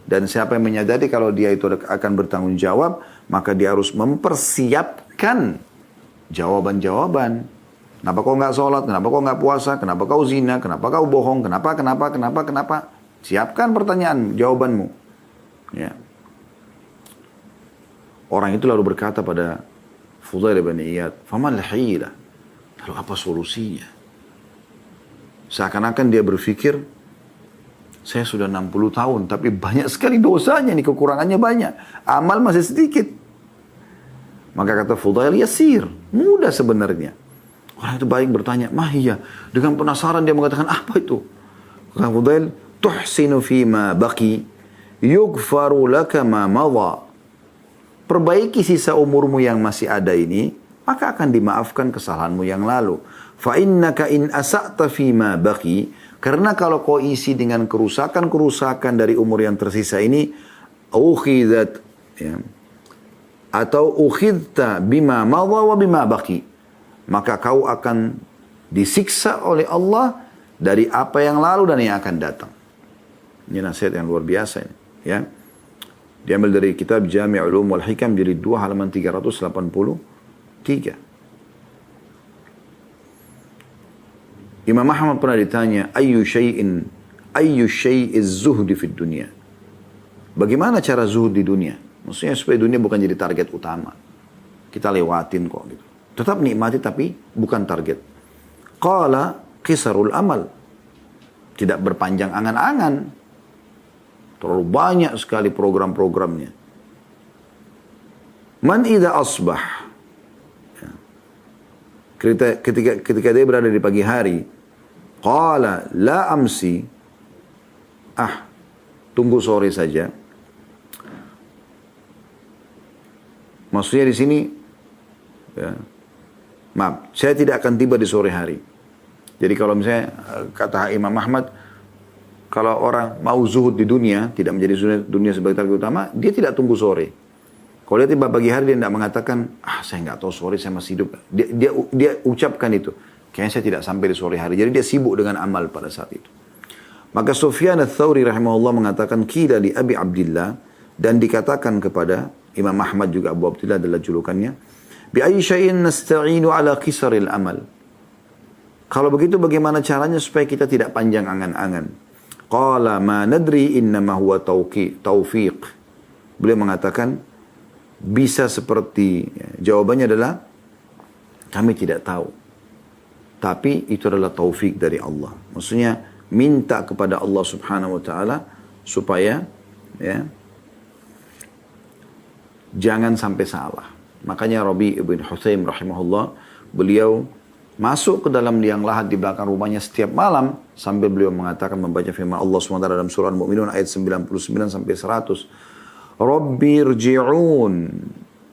Dan siapa yang menyadari kalau dia itu akan bertanggung jawab, maka dia harus mempersiapkan jawaban-jawaban. Kenapa kau nggak sholat? Kenapa kau nggak puasa? Kenapa kau zina? Kenapa kau bohong? Kenapa? Siapkan pertanyaan, jawabanmu. Ya. Orang itu lalu berkata pada Fudail bin Iyad, faman hilah? Lalu apa solusinya? Seakan-akan dia berpikir, saya sudah 60 tahun, tapi banyak sekali dosanya nih, kekurangannya banyak. Amal masih sedikit. Maka kata Fudail, yasir, mudah sebenarnya. Orang itu baik bertanya, mahiyah. Dengan penasaran dia mengatakan, apa itu? Kata Fudail, tuhsinu fima baqi, yughfaru laka ma madha. Perbaiki sisa umurmu yang masih ada ini, maka akan dimaafkan kesalahanmu yang lalu. Fa innaka in asa'ta fima baqi, karena kalau kau isi dengan kerusakan-kerusakan dari umur yang tersisa ini, ukhidat, ya, atau ukhidta bima madha wa bima baqi, maka kau akan disiksa oleh Allah dari apa yang lalu dan yang akan datang. Ini nasihat yang luar biasa ini, ya. Diambil dari kitab Jami' Ulum wal Hikam jilid 2 halaman 383. Imam Ahmad pernah ditanya, ayyu syai'iz zuhdi fid dunya? Bagaimana cara zuhud di dunia? Maksudnya supaya dunia bukan jadi target utama. Kita lewatin kok gitu. Tetap nikmati tapi bukan target. Qala qisarul amal. Tidak berpanjang angan-angan. Terlalu banyak sekali program-programnya. Man idza asbah. Ketika dia berada di pagi hari, qala la amsi. Tunggu sore saja. Maksudnya di sini, ya, maaf, saya tidak akan tiba di sore hari. Jadi kalau misalnya kata Imam Ahmad, kalau orang mau zuhud di dunia, tidak menjadi dunia sebagai target utama, dia tidak tunggu sore. Kalau dia tiba pagi hari, dia tidak mengatakan, saya nggak tahu sore, saya masih hidup. Dia ucapkan itu. Kayaknya saya tidak sampai di sore hari. Jadi dia sibuk dengan amal pada saat itu. Maka Sufyan ats-Tsauri rahimahullah mengatakan, qila li Abi Abdillah, dan dikatakan kepada Imam Ahmad juga Abu Abdillah adalah julukannya, bi ayyi syai'in nasta'inu ala qisaril amal. Kalau begitu bagaimana caranya supaya kita tidak panjang angan-angan? Qala ma nadri innama huwa taufiq. Beliau mengatakan bisa seperti, jawabannya adalah kami tidak tahu. Tapi itu adalah taufik dari Allah. Maksudnya minta kepada Allah Subhanahu wa taala supaya, ya, jangan sampai salah. Makanya Rabi' ibn Hutsaim rahimahullah, beliau masuk ke dalam liang lahat di belakang rumahnya setiap malam sambil beliau mengatakan, membaca firman Allah SWT dalam surah Al-Mu'minun ayat 99 sampai 100. Rabbi rji'un.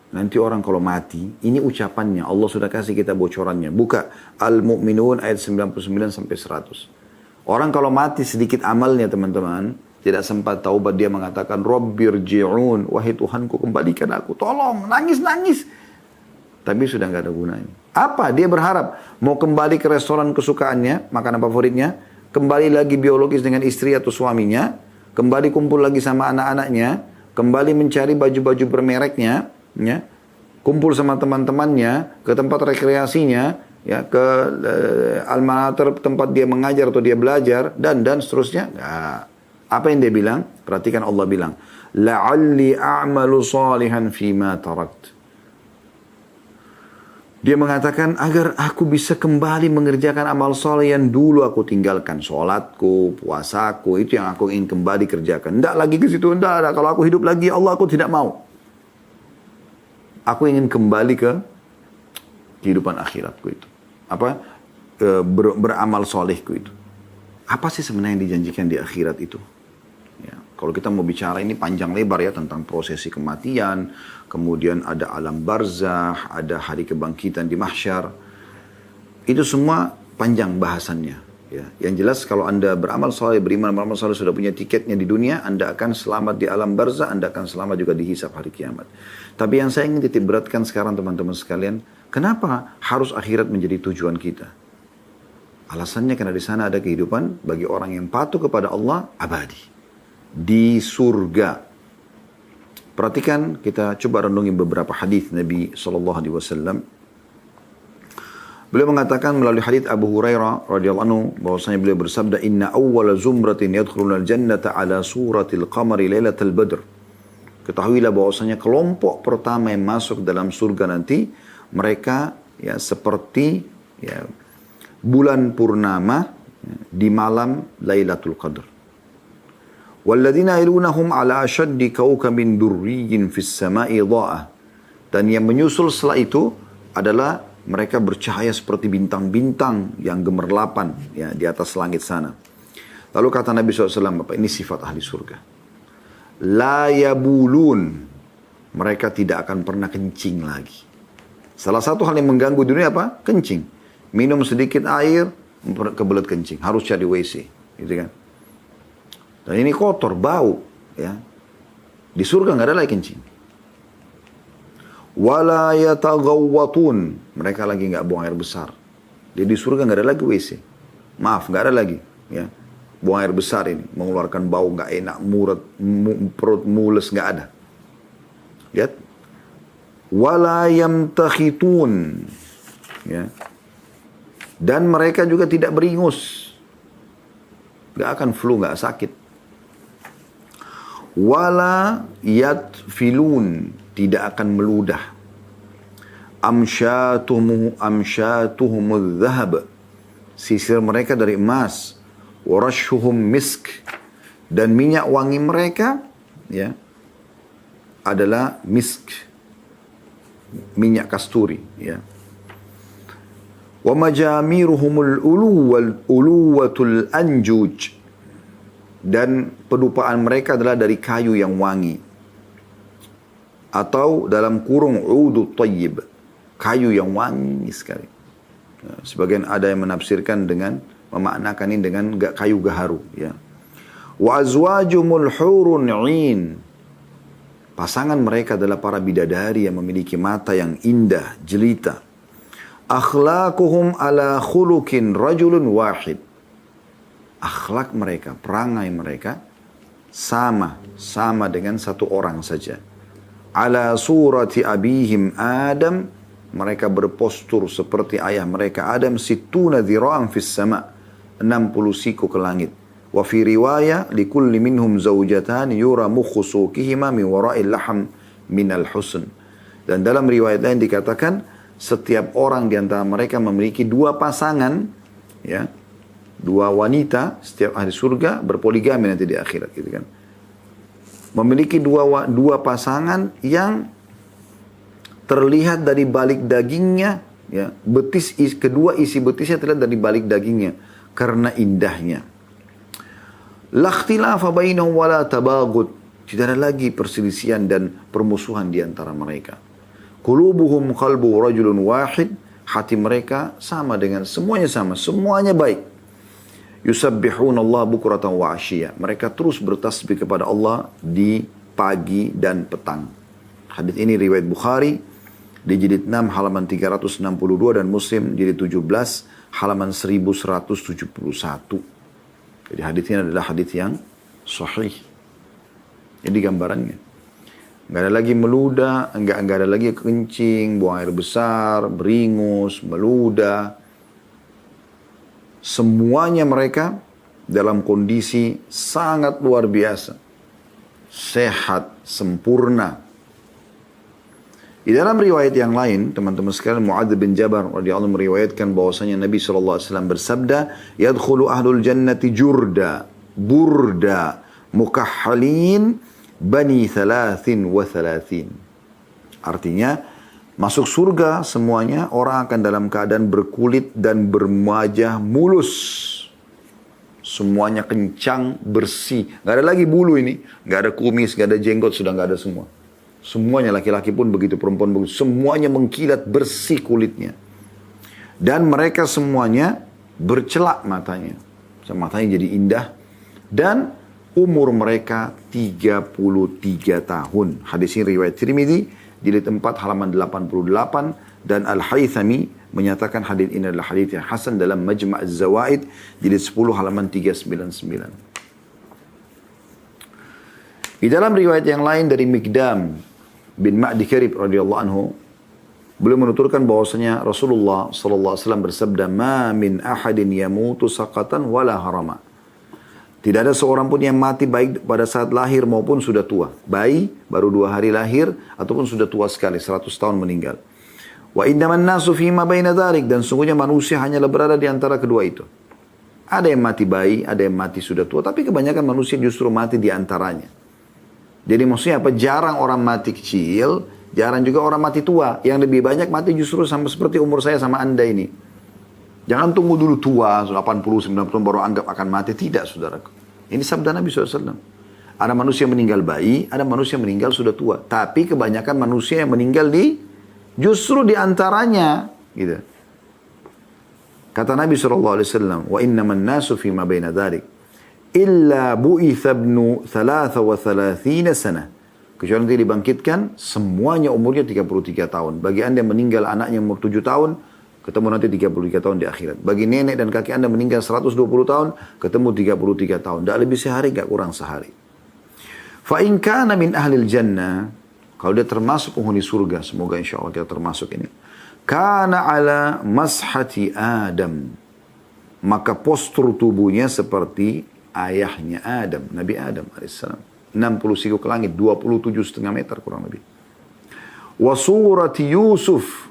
Nanti orang kalau mati, ini ucapannya, Allah sudah kasih kita bocorannya. Buka Al-Mu'minun ayat 99 sampai 100. Orang kalau mati sedikit amalnya teman-teman, tidak sempat taubat, dia mengatakan, Rabbi rji'un, wahai Tuhanku kembalikan aku, tolong, nangis-nangis. tapi sudah nggak ada gunanya. Apa? Dia berharap mau kembali ke restoran kesukaannya, makanan favoritnya, kembali lagi biologis dengan istri atau suaminya, kembali kumpul lagi sama anak-anaknya, kembali mencari baju-baju bermereknya, ya, kumpul sama teman-temannya, ke tempat rekreasinya, ya, ke alma mater tempat dia mengajar atau dia belajar, dan seterusnya. Nah, apa yang dia bilang? Perhatikan Allah bilang, la'alli a'malu salihan fima tarakt. Dia mengatakan agar aku bisa kembali mengerjakan amal soleh yang dulu aku tinggalkan. Sholatku, puasaku, itu yang aku ingin kembali kerjakan. Tidak lagi ke situ, tidak. Kalau aku hidup lagi, Allah, aku tidak mau. Aku ingin kembali ke kehidupan akhiratku itu. Beramal solehku itu. Apa sih sebenarnya yang dijanjikan di akhirat itu? Ya, kalau kita mau bicara ini panjang lebar ya tentang prosesi kematian, kemudian ada alam barzah, ada hari kebangkitan di mahsyar. Itu semua panjang bahasannya. Ya, yang jelas kalau Anda beramal soleh, beriman, beramal soleh, sudah punya tiketnya di dunia, Anda akan selamat di alam barzah, Anda akan selamat juga dihisab hari kiamat. Tapi yang saya ingin titik beratkan sekarang teman-teman sekalian, kenapa harus akhirat menjadi tujuan kita? Alasannya karena di sana ada kehidupan bagi orang yang patuh kepada Allah abadi. Di surga. Perhatikan, kita coba renungi beberapa hadis Nabi SAW. Beliau mengatakan melalui hadis Abu Hurairah radhiyallahu anhu bahwasanya beliau bersabda, inna awwala zumratin yadkhuluna al-jannata ala suratil qamari lailatul badr. Ketahuilah bahwasanya kelompok pertama yang masuk dalam surga nanti mereka ya seperti ya bulan purnama ya, di malam Lailatul Qadar. Walladzina ilunahum ala ashaddi kawkabin durriyin fis sama'i dha'ah. Dan yang menyusul setelah itu adalah mereka bercahaya seperti bintang-bintang yang gemerlapan ya, di atas langit sana. Lalu kata Nabi SAW, Bapak, ini sifat ahli surga. La yabulun. Mereka tidak akan pernah kencing lagi. Salah satu hal yang mengganggu dunia apa? Kencing. Minum sedikit air, kebelet kencing. Harus cari WC. Gitu kan? Dan ini kotor, bau. Ya. Di surga nggak ada lagi kencing. Wala yataghawwatun. Mereka lagi nggak buang air besar. Jadi di surga nggak ada lagi WC. Maaf, nggak ada lagi. Ya. Buang air besar ini. Mengeluarkan bau nggak enak, perut mules, nggak ada. Lihat. Wala yamtakhitun. Ya. Dan mereka juga tidak beringus. Nggak akan flu, nggak sakit. Wala yatfilun, tidak akan meludah. Amsyatuhumul dhahab, sisir mereka dari emas. Warashuhum misk, dan minyak wangi mereka ya adalah misk, minyak kasturi ya. Wa majamiruhumul uluwatul anjuj, dan pedupaan mereka adalah dari kayu yang wangi. Atau dalam kurung udut tayyib, kayu yang wangi sekali. Sebagian ada yang menafsirkan dengan, memaknakan ini dengan kayu gaharu. Ya. Wa azwajumul hurun 'ain, pasangan mereka adalah para bidadari yang memiliki mata yang indah, jelita. Akhlaquhum ala khuluqin rajulun wahid, akhlak mereka, perangai mereka sama dengan satu orang saja. Ala surati abihim Adam, mereka berpostur seperti ayah mereka Adam, situna dhira'an fis sama', 60 siku ke langit. Wa fi riwayah likulli minhum zawjatan yura mukhu suqihima min wara'il laham minal husn. Dan dalam riwayat lain dikatakan setiap orang di antara mereka memiliki dua pasangan ya. Dua wanita, setiap ahli surga berpoligami nanti di akhirat gitu kan. Memiliki dua pasangan yang terlihat dari balik dagingnya ya, kedua isi betisnya terlihat dari balik dagingnya karena indahnya. La ikhtilafa bainahum wala tabaghut, tidak ada lagi perselisihan dan permusuhan di antara mereka. Qulubuhum qalbu rajulun wahid, hati mereka sama dengan semuanya baik. Yusabbihuna Allah bukratan wa ashiya. Mereka terus bertasbih kepada Allah di pagi dan petang. Hadis ini riwayat Bukhari di jilid 6 halaman 362 dan Muslim jilid 17 halaman 1171. Jadi hadis ini adalah hadis yang sahih. Jadi gambarannya. Nggak ada lagi meludah, nggak ada lagi kencing, buang air besar, beringus, meludah. Semuanya mereka dalam kondisi sangat luar biasa. Sehat, sempurna. Di dalam riwayat yang lain, teman-teman sekalian, Mu'adz bin Jabal radhiyallahu anhu meriwayatkan bahwasanya Nabi SAW bersabda, "Yadkhulu ahlul jannati jurda, burda, mukahhalin, bani thalathin wa thalathin." Artinya, masuk surga semuanya orang akan dalam keadaan berkulit dan berwajah mulus. Semuanya kencang, bersih. Gak ada lagi bulu ini. Gak ada kumis, gak ada jenggot, sudah gak ada semua. Semuanya, laki-laki pun begitu, perempuan begitu. Semuanya mengkilat, bersih kulitnya. Dan mereka semuanya bercelak matanya. Matanya jadi indah. Dan umur mereka 33 tahun. Hadis ini riwayat Tirmidzi, jilid 4 halaman 88. Dan Al-Haythami menyatakan hadis ini adalah hadis yang hasan dalam Majma' Az-Zawaid, jilid 10 halaman 399. Di dalam riwayat yang lain dari Miqdam bin Ma'di Karib radhiyallahu anhu, beliau menuturkan bahwasanya Rasulullah sallallahu alaihi wasallam bersabda, "Ma min ahadin yamutu saqatan wala harama." Tidak ada seorang pun yang mati baik pada saat lahir maupun sudah tua. Bayi baru 2 hari lahir ataupun sudah tua sekali 100 tahun meninggal. Wa innaman nasu fima baina dzalik, dan sungguhnya manusia hanyalah berada di antara kedua itu. Ada yang mati bayi, ada yang mati sudah tua, tapi kebanyakan manusia justru mati di antaranya. Jadi maksudnya apa? Jarang orang mati kecil, jarang juga orang mati tua. Yang lebih banyak mati justru sama seperti umur saya sama Anda ini. Jangan tunggu dulu tua, 80, 90 tahun baru anggap akan mati. Tidak, saudaraku. Ini sabda Nabi SAW. Ada manusia yang meninggal bayi, ada manusia yang meninggal sudah tua. Tapi kebanyakan manusia yang meninggal justru di antaranya. Gitu. Kata Nabi SAW, "Wa innaman nasu fima baina dzalik. Illa bu'itha ibnu 33 sana." Kecuali nanti dibangkitkan, semuanya umurnya 33 tahun. Bagi anda yang meninggal anaknya umur 7 tahun, ketemu nanti 33 tahun di akhirat. Bagi nenek dan kakek anda meninggal 120 tahun, ketemu 33 tahun. Tidak lebih sehari, tidak kurang sehari. Fa in kana min ahlil jannah, kalau dia termasuk penghuni surga, semoga insya Allah kita termasuk ini. Kana ala mashati Adam, maka postur tubuhnya seperti ayahnya Adam, Nabi Adam alaihissalam. 60 siku ke langit, 27,5 meter kurang lebih. Wa surati Yusuf,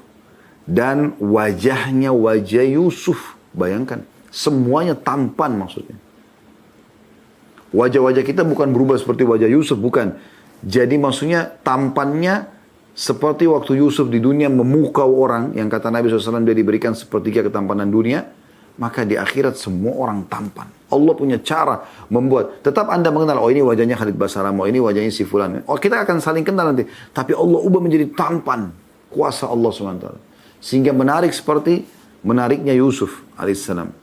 dan wajahnya wajah Yusuf. Bayangkan, semuanya tampan maksudnya. Wajah-wajah kita bukan berubah seperti wajah Yusuf, bukan. Jadi maksudnya tampannya seperti waktu Yusuf di dunia memukau orang, yang kata Nabi SAW dia diberikan sepertiga ketampanan dunia, maka di akhirat semua orang tampan. Allah punya cara membuat. Tetap anda mengenal, oh ini wajahnya Khalid Basaram, oh ini wajahnya si Fulan. Oh kita akan saling kenal nanti. Tapi Allah ubah menjadi tampan. Kuasa Allah SWT. Sehingga menarik seperti menariknya Yusuf alaihissalam.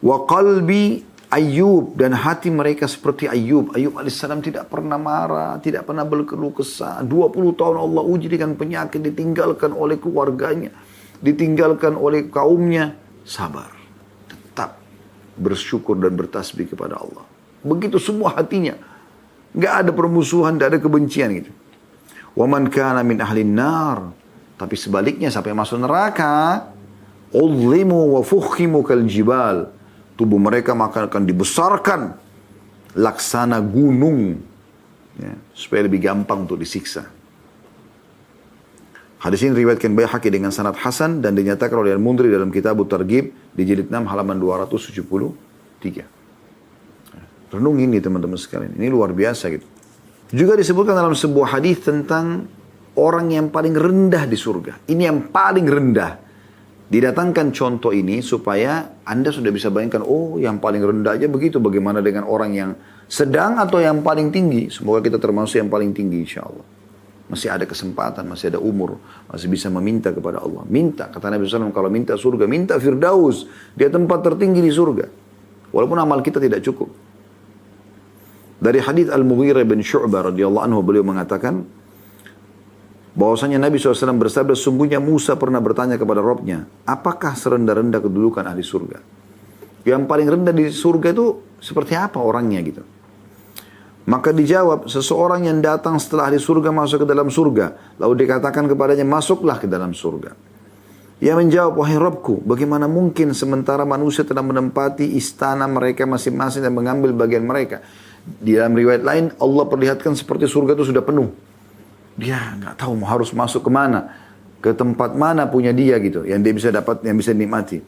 Wa qalbi Ayyub, dan hati mereka seperti Ayyub. Ayyub alaihissalam tidak pernah marah, tidak pernah berkeluh kesah. 20 tahun Allah uji dengan penyakit, ditinggalkan oleh keluarganya, ditinggalkan oleh kaumnya. Sabar. Tetap bersyukur dan bertasbih kepada Allah. Begitu semua hatinya. Gak ada permusuhan, gak ada kebencian gitu. Wa man kana min ahlin nar. Tapi sebaliknya sampai masuk neraka, ulzimu wa fukhimu kal jibal. Tubuh mereka maka akan dibesarkan laksana gunung. Ya, supaya lebih gampang untuk disiksa. Hadis ini diriwayatkan Baihaqi dengan sanad hasan dan dinyatakan oleh Al-Mundhiri dalam Kitab At-Targhib di jilid 6 halaman 273. Renung ini teman-teman sekalian, ini luar biasa gitu. Juga disebutkan dalam sebuah hadis tentang orang yang paling rendah di surga. Ini yang paling rendah. Didatangkan contoh ini supaya Anda sudah bisa bayangkan, oh yang paling rendah aja begitu, bagaimana dengan orang yang sedang atau yang paling tinggi. Semoga kita termasuk yang paling tinggi insya Allah. Masih ada kesempatan, masih ada umur, masih bisa meminta kepada Allah. Minta, kata Nabi SAW, kalau minta surga, minta Firdaus. Dia tempat tertinggi di surga. Walaupun amal kita tidak cukup. Dari hadis Al-Mughirah bin Syu'bah radhiyallahu anhu, beliau mengatakan, Bahwasanya Nabi SAW bersabda, sungguhnya Musa pernah bertanya kepada Robnya, apakah serendah-rendah kedudukan ahli surga? Yang paling rendah di surga itu seperti apa orangnya gitu. Maka dijawab, seseorang yang datang setelah ahli surga masuk ke dalam surga. Lalu dikatakan kepadanya, masuklah ke dalam surga. Ia menjawab, wahai Robku, bagaimana mungkin sementara manusia telah menempati istana mereka masing-masing dan mengambil bagian mereka. Di dalam riwayat lain, Allah perlihatkan seperti surga itu sudah penuh. Dia nggak tahu harus masuk kemana, ke tempat mana punya dia gitu, yang dia bisa dapat, yang bisa nikmati.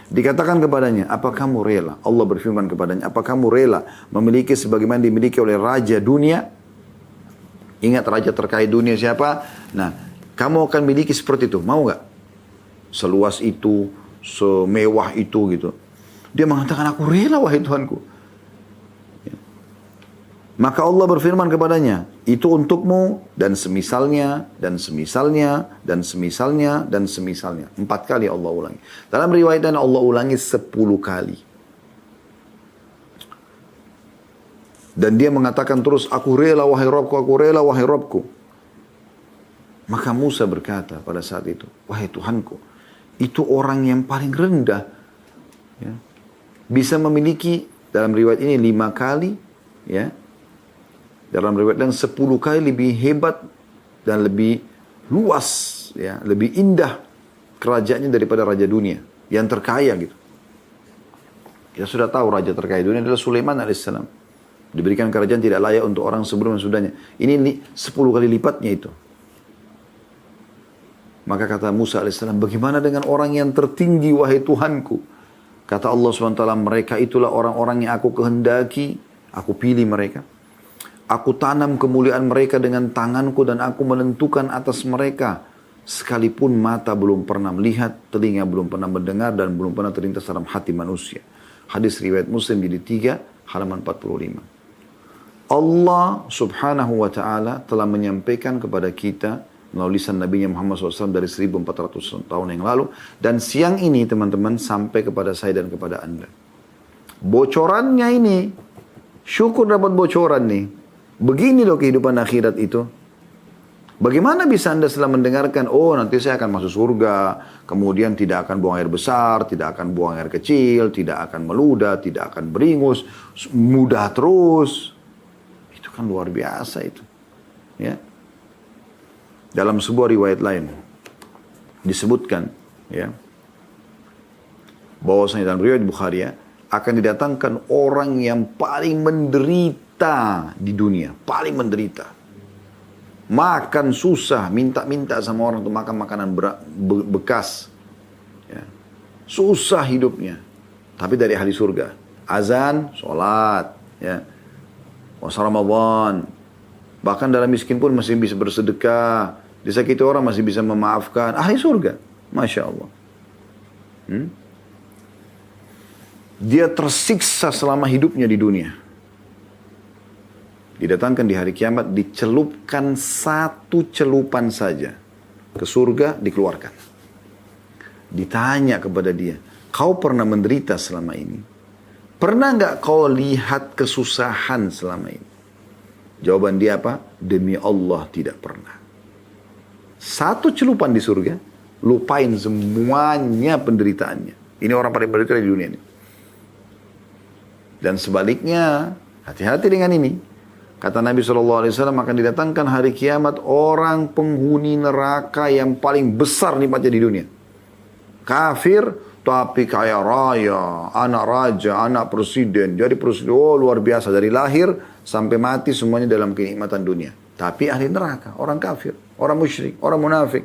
Dikatakan kepadanya, apa kamu rela? Allah berfirman kepadanya, apa kamu rela memiliki sebagaimana dimiliki oleh raja dunia? Ingat raja terkait dunia siapa? Nah, kamu akan miliki seperti itu, mau nggak? Seluas itu, semewah itu gitu. Dia mengatakan, aku rela wahai Tuhanku. Maka Allah berfirman kepadanya, itu untukmu dan semisalnya, dan semisalnya, dan semisalnya, dan semisalnya. 4 kali Allah ulangi. Dalam riwayat dan Allah ulangi 10 kali. Dan dia mengatakan terus, aku rela wahai Rabbku, aku rela wahai Rabbku. Maka Musa berkata pada saat itu, wahai Tuhanku, itu orang yang paling rendah. Ya, bisa memiliki, dalam riwayat ini 5 kali, ya. Dalam riwayat dan 10 kali lebih hebat dan lebih luas, ya, lebih indah kerajaannya daripada raja dunia yang terkaya gitu. Kita sudah tahu raja terkaya dunia adalah Sulaiman alaihissalam. Diberikan kerajaan tidak layak untuk orang sebelum dan sudahnya. Ini 10 kali lipatnya itu. Maka kata Musa alaihissalam, bagaimana dengan orang yang tertinggi wahai Tuhanku? Kata Allah SWT, mereka itulah orang-orang yang aku kehendaki, aku pilih mereka. Aku tanam kemuliaan mereka dengan tanganku dan aku menentukan atas mereka. Sekalipun mata belum pernah melihat, telinga belum pernah mendengar dan belum pernah terlintas dalam hati manusia. Hadis riwayat Muslim jilid 3 halaman 45. Allah subhanahu wa ta'ala telah menyampaikan kepada kita melalui lisan Nabi Muhammad SAW dari 1400 tahun yang lalu. Dan siang ini teman-teman sampai kepada saya dan kepada anda. Bocorannya ini, syukur dapat bocoran nih. Begini loh kehidupan akhirat itu. Bagaimana bisa anda setelah mendengarkan, oh nanti saya akan masuk surga, kemudian tidak akan buang air besar, tidak akan buang air kecil, tidak akan meludah, tidak akan beringus, mudah terus. Itu kan luar biasa itu. Ya. Dalam sebuah riwayat lain disebutkan, ya, bahwasanya dalam riwayat Bukhari, ya, akan didatangkan orang yang paling menderita di dunia, paling menderita. Makan susah, minta-minta sama orang untuk makan makanan bekas. Ya. Susah hidupnya. Tapi dari ahli surga. Azan, sholat. Ya. Puasa Ramadan. Bahkan dalam miskin pun masih bisa bersedekah. Disakiti orang masih bisa memaafkan. Ahli surga. Masya Allah. Dia tersiksa selama hidupnya di dunia. Didatangkan di hari kiamat, dicelupkan 1 celupan saja. Ke surga, dikeluarkan. Ditanya kepada dia, kau pernah menderita selama ini? Pernah nggak kau lihat kesusahan selama ini? Jawaban dia apa? Demi Allah tidak pernah. 1 celupan di surga, lupain semuanya penderitaannya. Ini orang paling menderita di dunia ini. Dan sebaliknya, hati-hati dengan ini. Kata Nabi SAW, akan didatangkan hari kiamat orang penghuni neraka yang paling besar nikmatnya di dunia. Kafir, tapi kaya raya, anak raja, anak presiden. Jadi presiden, oh luar biasa. Dari lahir sampai mati semuanya dalam kenikmatan dunia. Tapi ahli neraka, orang kafir, orang musyrik, orang munafik.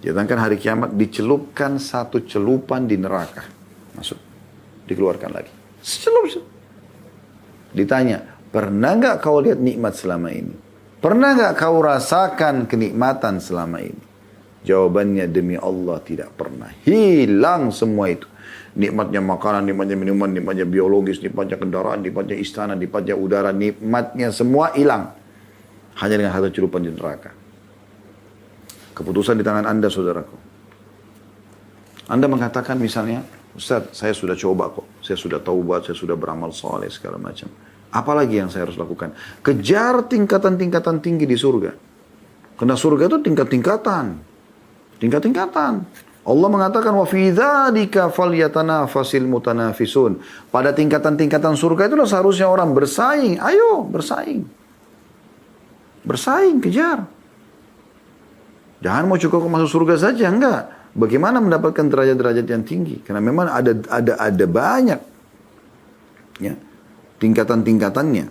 Didatangkan hari kiamat, dicelupkan 1 celupan di neraka. Masuk, dikeluarkan lagi. Secelup. Ditanya, pernah nggak kau lihat nikmat selama ini? Pernah nggak kau rasakan kenikmatan selama ini? Jawabannya, demi Allah tidak pernah. Hilang semua itu. Nikmatnya makanan, nikmatnya minuman, nikmatnya biologis, nikmatnya kendaraan, nikmatnya istana, nikmatnya udara, nikmatnya semua hilang. Hanya dengan 1 celupan di neraka. Keputusan di tangan anda, saudaraku. Anda mengatakan misalnya, Ustaz, saya sudah coba kok. Saya sudah taubat, saya sudah beramal soleh, segala macam. Apalagi yang saya harus lakukan? Kejar tingkatan-tingkatan tinggi di surga. Karena surga itu tingkat-tingkatan. Tingkat-tingkatan. Allah mengatakan wa fi dzalika falyatanafasil mutanafisun. Pada tingkatan-tingkatan surga itulah seharusnya orang bersaing. Ayo bersaing. Bersaing, kejar. Jangan mau cukup masuk surga saja, enggak. Bagaimana mendapatkan derajat-derajat yang tinggi? Karena memang ada banyak ya, tingkatan-tingkatannya.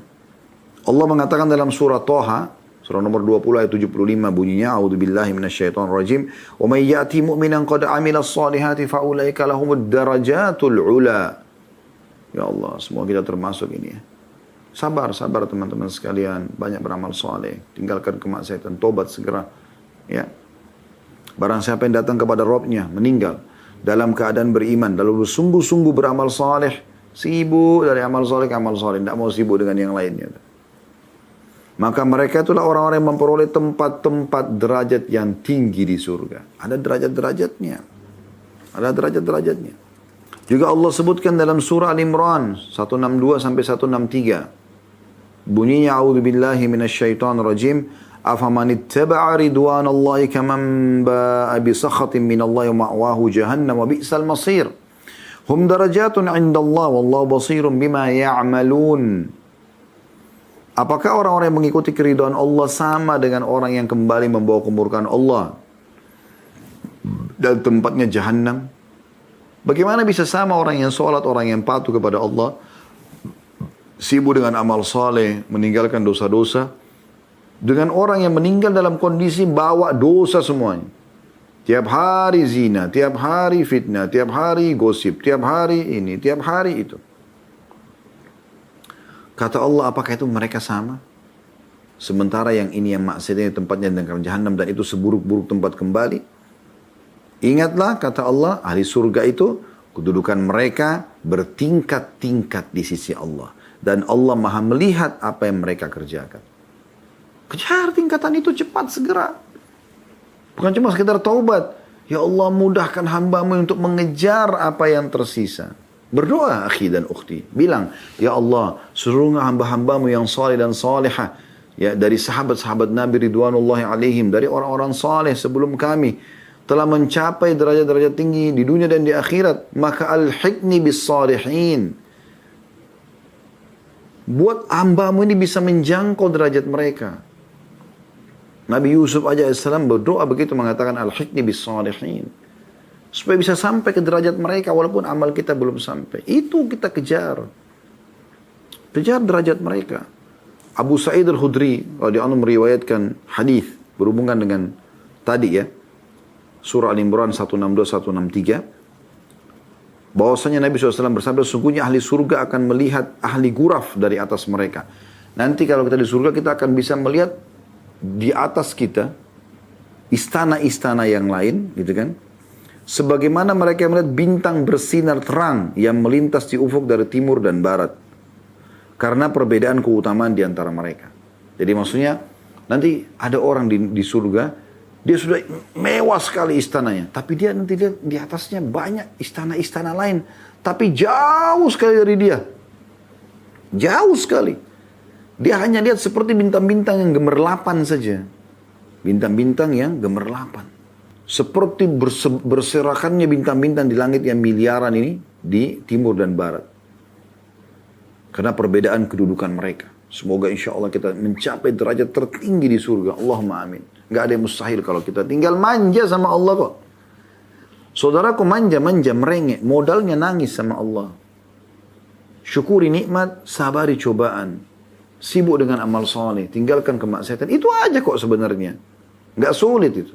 Allah mengatakan dalam surah Toha, surah nomor 20 ayat 75 bunyinya, A'udzubillahi minasyaitonir rajim, "Wa may ya'ti mu'minan qad 'amilas shalihati fa ulaika lahumud darajatul 'ula." Ya Allah, semua kita termasuk ini ya. Sabar teman-teman sekalian, banyak beramal saleh, tinggalkan kemaksiatan, tobat segera. Ya. Barang siapa yang datang kepada Rabbnya, meninggal dalam keadaan beriman, lalu bersungguh-sungguh beramal saleh, sibuk dari amal saleh ke amal saleh, tidak mau sibuk dengan yang lainnya. Maka mereka itulah orang-orang yang memperoleh tempat-tempat derajat yang tinggi di surga. Ada derajat-derajatnya. Ada derajat-derajatnya. Juga Allah sebutkan dalam surah Al-Imran 162 sampai 163. Bunyinya a'udzubillahi minasyaitonir rajim. Afaman ittaba'a ridwanallahi kaman ba'a bi sakhatin minallahi wa ma'wahu jahannam wa bi'sal masir. Hum darajatun 'indallahi wallahu basirun bima ya'malun. Apakah orang-orang yang mengikuti keridhaan Allah sama dengan orang yang kembali membawa kemurkaan Allah dan tempatnya jahannam? Bagaimana bisa sama orang yang sholat, orang yang patuh kepada Allah, sibuk dengan amal saleh, meninggalkan dosa-dosa, dengan orang yang meninggal dalam kondisi bawa dosa semuanya. Tiap hari zina, tiap hari fitnah, tiap hari gosip, tiap hari ini, tiap hari itu. Kata Allah, apakah itu mereka sama? Sementara yang ini yang maksiatnya tempatnya dalam jahannam dan itu seburuk-buruk tempat kembali. Ingatlah kata Allah, ahli surga itu kedudukan mereka bertingkat-tingkat di sisi Allah. Dan Allah maha melihat apa yang mereka kerjakan. Kejar tingkatan itu cepat segera. Bukan cuma sekedar taubat. Ya Allah mudahkan hamba-Mu untuk mengejar apa yang tersisa. Berdoa akhi dan ukhti. Bilang, ya Allah seluruh hamba-hamba-Mu yang saleh dan salihah. Ya, dari sahabat-sahabat Nabi Ridwanullahi alaihim. Dari orang-orang saleh sebelum kami. Telah mencapai derajat-derajat tinggi di dunia dan di akhirat. Maka alhiqni bis salihin. Buat hamba-Mu ini bisa menjangkau derajat mereka. Nabi Yusuf AS berdoa begitu mengatakan al-hikni bis salihin. Supaya bisa sampai ke derajat mereka walaupun amal kita belum sampai. Itu kita kejar. Kejar derajat mereka. Abu Sa'id al-Khudri radhiyallahu anhu meriwayatkan hadis berhubungan dengan tadi ya. Surah Al-Imran 162-163. Bahwasanya Nabi SAW bersabda, sungguhnya ahli surga akan melihat ahli guraf dari atas mereka. Nanti kalau kita di surga kita akan bisa melihat di atas kita istana-istana yang lain gitu kan, sebagaimana mereka melihat bintang bersinar terang yang melintas di ufuk dari timur dan barat karena perbedaan keutamaan di antara mereka. Jadi maksudnya nanti ada orang di surga, dia sudah mewah sekali istananya, tapi dia nanti lihat di atasnya banyak istana-istana lain tapi jauh sekali dari dia, jauh sekali. Dia hanya lihat seperti bintang-bintang yang gemerlapan saja. Bintang-bintang yang gemerlapan. Seperti berserakannya bintang-bintang di langit yang miliaran ini di timur dan barat. Karena perbedaan kedudukan mereka. Semoga insya Allah kita mencapai derajat tertinggi di surga. Allahumma amin. Gak ada yang mustahil kalau kita tinggal manja sama Allah kok. Saudaraku manja-manja merengek. Modalnya nangis sama Allah. Syukuri nikmat, sabari cobaan. Sibuk dengan amal soleh, tinggalkan kemaksiatan. Itu aja kok sebenarnya. Nggak sulit itu.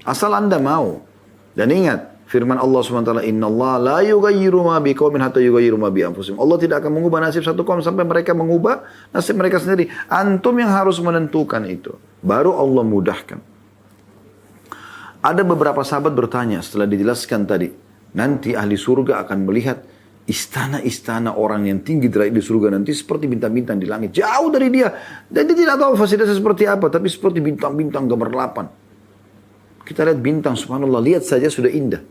Asal Anda mau. Dan ingat, firman Allah SWT, Inna Allah la yughayyiru ma biqaumin hatta yughayyiru ma bi anfusihim. Allah tidak akan mengubah nasib satu kaum sampai mereka mengubah nasib mereka sendiri. Antum yang harus menentukan itu. Baru Allah mudahkan. Ada beberapa sahabat bertanya setelah dijelaskan tadi. Nanti ahli surga akan melihat istana-istana orang yang tinggi derajat di surga nanti seperti bintang-bintang di langit. Jauh dari dia. Dan dia tidak tahu fasilitasnya seperti apa. Tapi seperti bintang-bintang gemerlapan. Kita lihat bintang, subhanallah. Lihat saja sudah indah.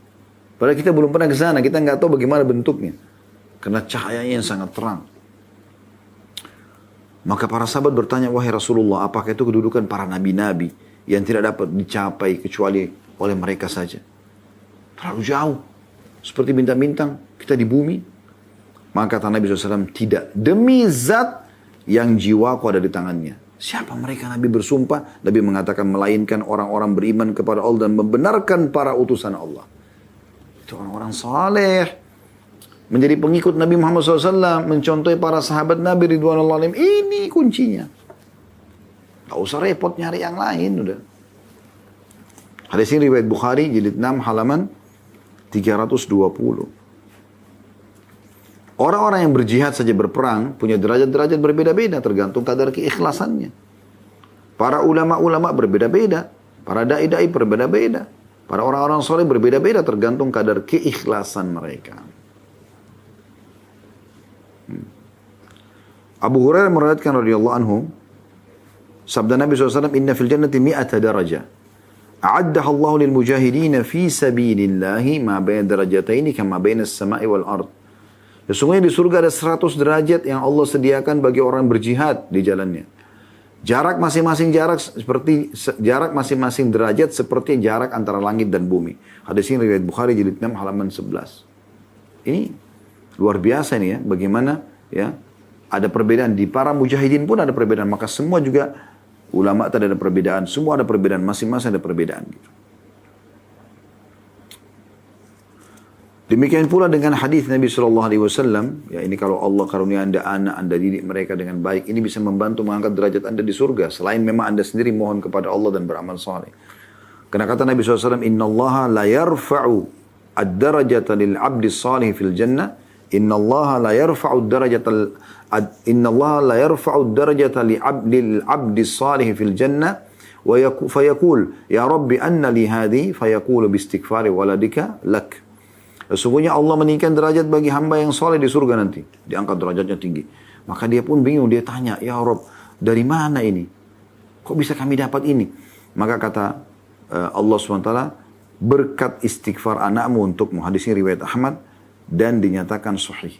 Padahal kita belum pernah ke sana. Kita nggak tahu bagaimana bentuknya. Karena cahayanya yang sangat terang. Maka para sahabat bertanya, wahai Rasulullah, apakah itu kedudukan para nabi-nabi yang tidak dapat dicapai kecuali oleh mereka saja. Terlalu jauh. Seperti bintang-bintang kita di bumi. Maka kata Nabi SAW, tidak. Demi zat yang jiwaku ada di tangannya. Siapa mereka? Nabi bersumpah. Nabi mengatakan melainkan orang-orang beriman kepada Allah dan membenarkan para utusan Allah. Itu orang-orang saleh. Menjadi pengikut Nabi Muhammad SAW. Mencontohi para sahabat Nabi Ridwanullah alaihim. Ini kuncinya. Gak usah repot nyari yang lain. Udah. Hadis ini riwayat Bukhari jilid 6 halaman 320. Orang-orang yang berjihad saja berperang punya derajat-derajat berbeda-beda tergantung kadar keikhlasannya. Para ulama-ulama berbeda-beda, para dai-dai berbeda-beda, para orang-orang soleh berbeda-beda tergantung kadar keikhlasan mereka. Abu Hurairah meriwayatkan radhiyallahu anhu, sabda Nabi SAW, "Inna fil jannati mi'ata darajah. A'addaha Allah lil mujahidin fi sabilillahi ma baina darajataini kama baina as-sama'i wal ard." Sesungguhnya di surga ada 100 derajat yang Allah sediakan bagi orang berjihad di jalannya. Jarak masing-masing derajat seperti jarak antara langit dan bumi. Hadis ini riwayat Bukhari jilid 6 halaman 11. Ini luar biasa nih ya, bagaimana ya ada perbedaan di para mujahidin pun ada perbedaan, maka semua juga ulama tadi ada perbedaan, semua ada perbedaan, masing-masing ada perbedaan gitu. Demikian pula dengan hadis Nabi SAW, ya ini kalau Allah karunia anda anak, anda didik mereka dengan baik, ini bisa membantu mengangkat derajat anda di surga, selain memang anda sendiri mohon kepada Allah dan beramal saleh. Karena kata Nabi SAW, Inna Allah la yarfa'u ad-darajata lil abdi salih fil jannah, Inna Allah la yarfa'u ad-darajata lil abdi salih fil jannah, fayaqul, ya Rabbi anna li hadhi, fayaqulu bistighfari waladika lak. Sesungguhnya Allah meninggikan derajat bagi hamba yang soleh di surga nanti. Diangkat derajatnya tinggi. Maka dia pun bingung, dia tanya, ya Rabb, dari mana ini? Kok bisa kami dapat ini? Maka kata Allah SWT, berkat istighfar anakmu untukmu. Hadis ini riwayat Ahmad dan dinyatakan sahih.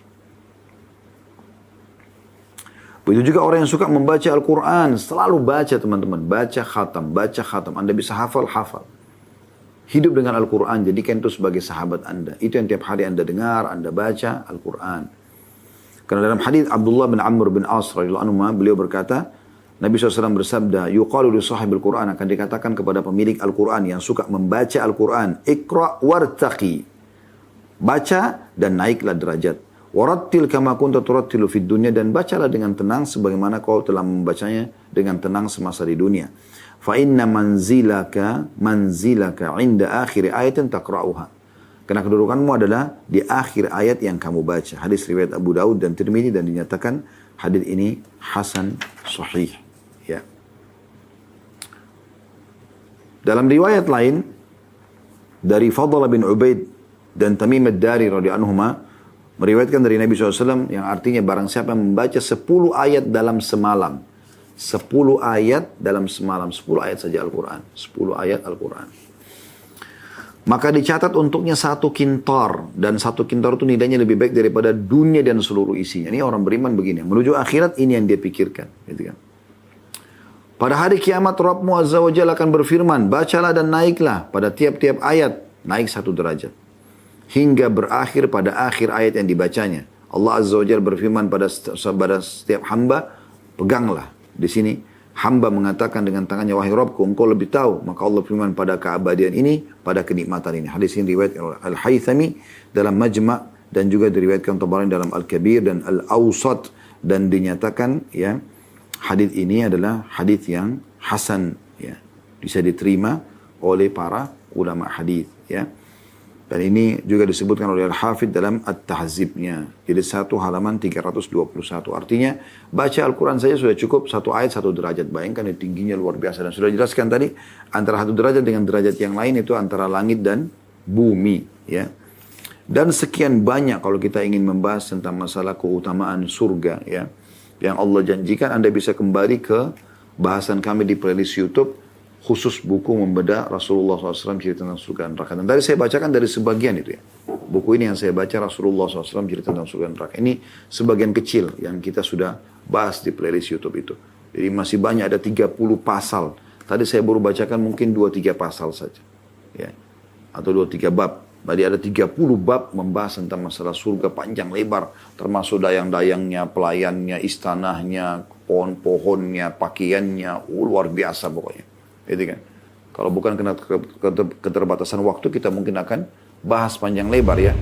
Begitu juga orang yang suka membaca Al-Quran. Selalu baca teman-teman. Baca khatam, baca khatam. Anda bisa hafal. Hidup dengan Al-Quran, jadikan itu sebagai sahabat Anda. Itu yang tiap hari Anda dengar, Anda baca Al-Quran. Karena dalam hadis Abdullah bin Amr bin As radhiyallahu anhu, beliau berkata, Nabi SAW bersabda, yuqalu li sahibil Quran, akan dikatakan kepada pemilik Al-Quran yang suka membaca Al-Quran, Iqra' wartaqi. Baca dan naiklah derajat. Warattil kama kunta turattilu fid dunya, dan bacalah dengan tenang sebagaimana kau telah membacanya dengan tenang semasa di dunia. Fa inna manzilaka inda akhir ayatin taqra'uha. Karena kedudukanmu adalah di akhir ayat yang kamu baca. Hadis riwayat Abu Daud dan Tirmidzi dan dinyatakan hadis ini hasan sahih. Ya. Dalam riwayat lain dari Fadl bin Ubaid dan Tamim ad-Dari radhiyallahu anhuma meriwayatkan dari Nabi SAW yang artinya barang siapa yang membaca 10 ayat dalam semalam. 10 ayat dalam semalam. 10 ayat saja Al-Quran. 10 ayat Al-Quran. Maka dicatat untuknya 1 kintar. Dan 1 kintar itu nilainya lebih baik daripada dunia dan seluruh isinya. Ini orang beriman begini. Menuju akhirat ini yang dia pikirkan. Gitu kan. Pada hari kiamat Rabbmu Azza wa Jalla akan berfirman. Bacalah dan naiklah pada tiap-tiap ayat. Naik 1 derajat. Hingga berakhir pada akhir ayat yang dibacanya. Allah Azza wa Jalla berfirman pada setiap hamba. Peganglah. Di sini hamba mengatakan dengan tangannya, wahai Rabbku, engkau lebih tahu. Maka Allah firman pada keabadian ini, pada kenikmatan ini. Hadis ini riwayat Al-Haythami dalam Majma' dan juga diriwayatkan Tabarani dalam Al-Kabir dan Al-Awsat, dan dinyatakan ya hadis ini adalah hadis yang hasan, ya, bisa diterima oleh para ulama hadis, ya. Dan ini juga disebutkan oleh Al-Hafidh dalam At-Tahzibnya. Jadi 1 halaman 321. Artinya baca Al-Quran saja sudah cukup 1 ayat 1 derajat. Bayangkan ini tingginya luar biasa. Dan sudah jelaskan tadi antara 1 derajat dengan derajat yang lain itu antara langit dan bumi. Ya. Dan sekian banyak kalau kita ingin membahas tentang masalah keutamaan surga. Ya, yang Allah janjikan, Anda bisa kembali ke bahasan kami di playlist YouTube. Khusus buku membedah Rasulullah SAW cerita tentang surga dan neraka. Dan tadi saya bacakan dari sebagian itu ya. Buku ini yang saya baca Rasulullah SAW cerita tentang surga dan neraka. Ini sebagian kecil yang kita sudah bahas di playlist YouTube itu. Jadi masih banyak, ada 30 pasal Tadi saya baru bacakan mungkin 2-3 pasal saja. Ya. Atau 2-3 bab. Tadi ada 30 bab membahas tentang masalah surga panjang lebar. Termasuk dayang-dayangnya, pelayannya, istanahnya, pohon-pohonnya, pakaiannya. Luar biasa pokoknya. Gitu kan. Kalau bukan karena keterbatasan waktu, kita mungkin akan bahas panjang lebar ya.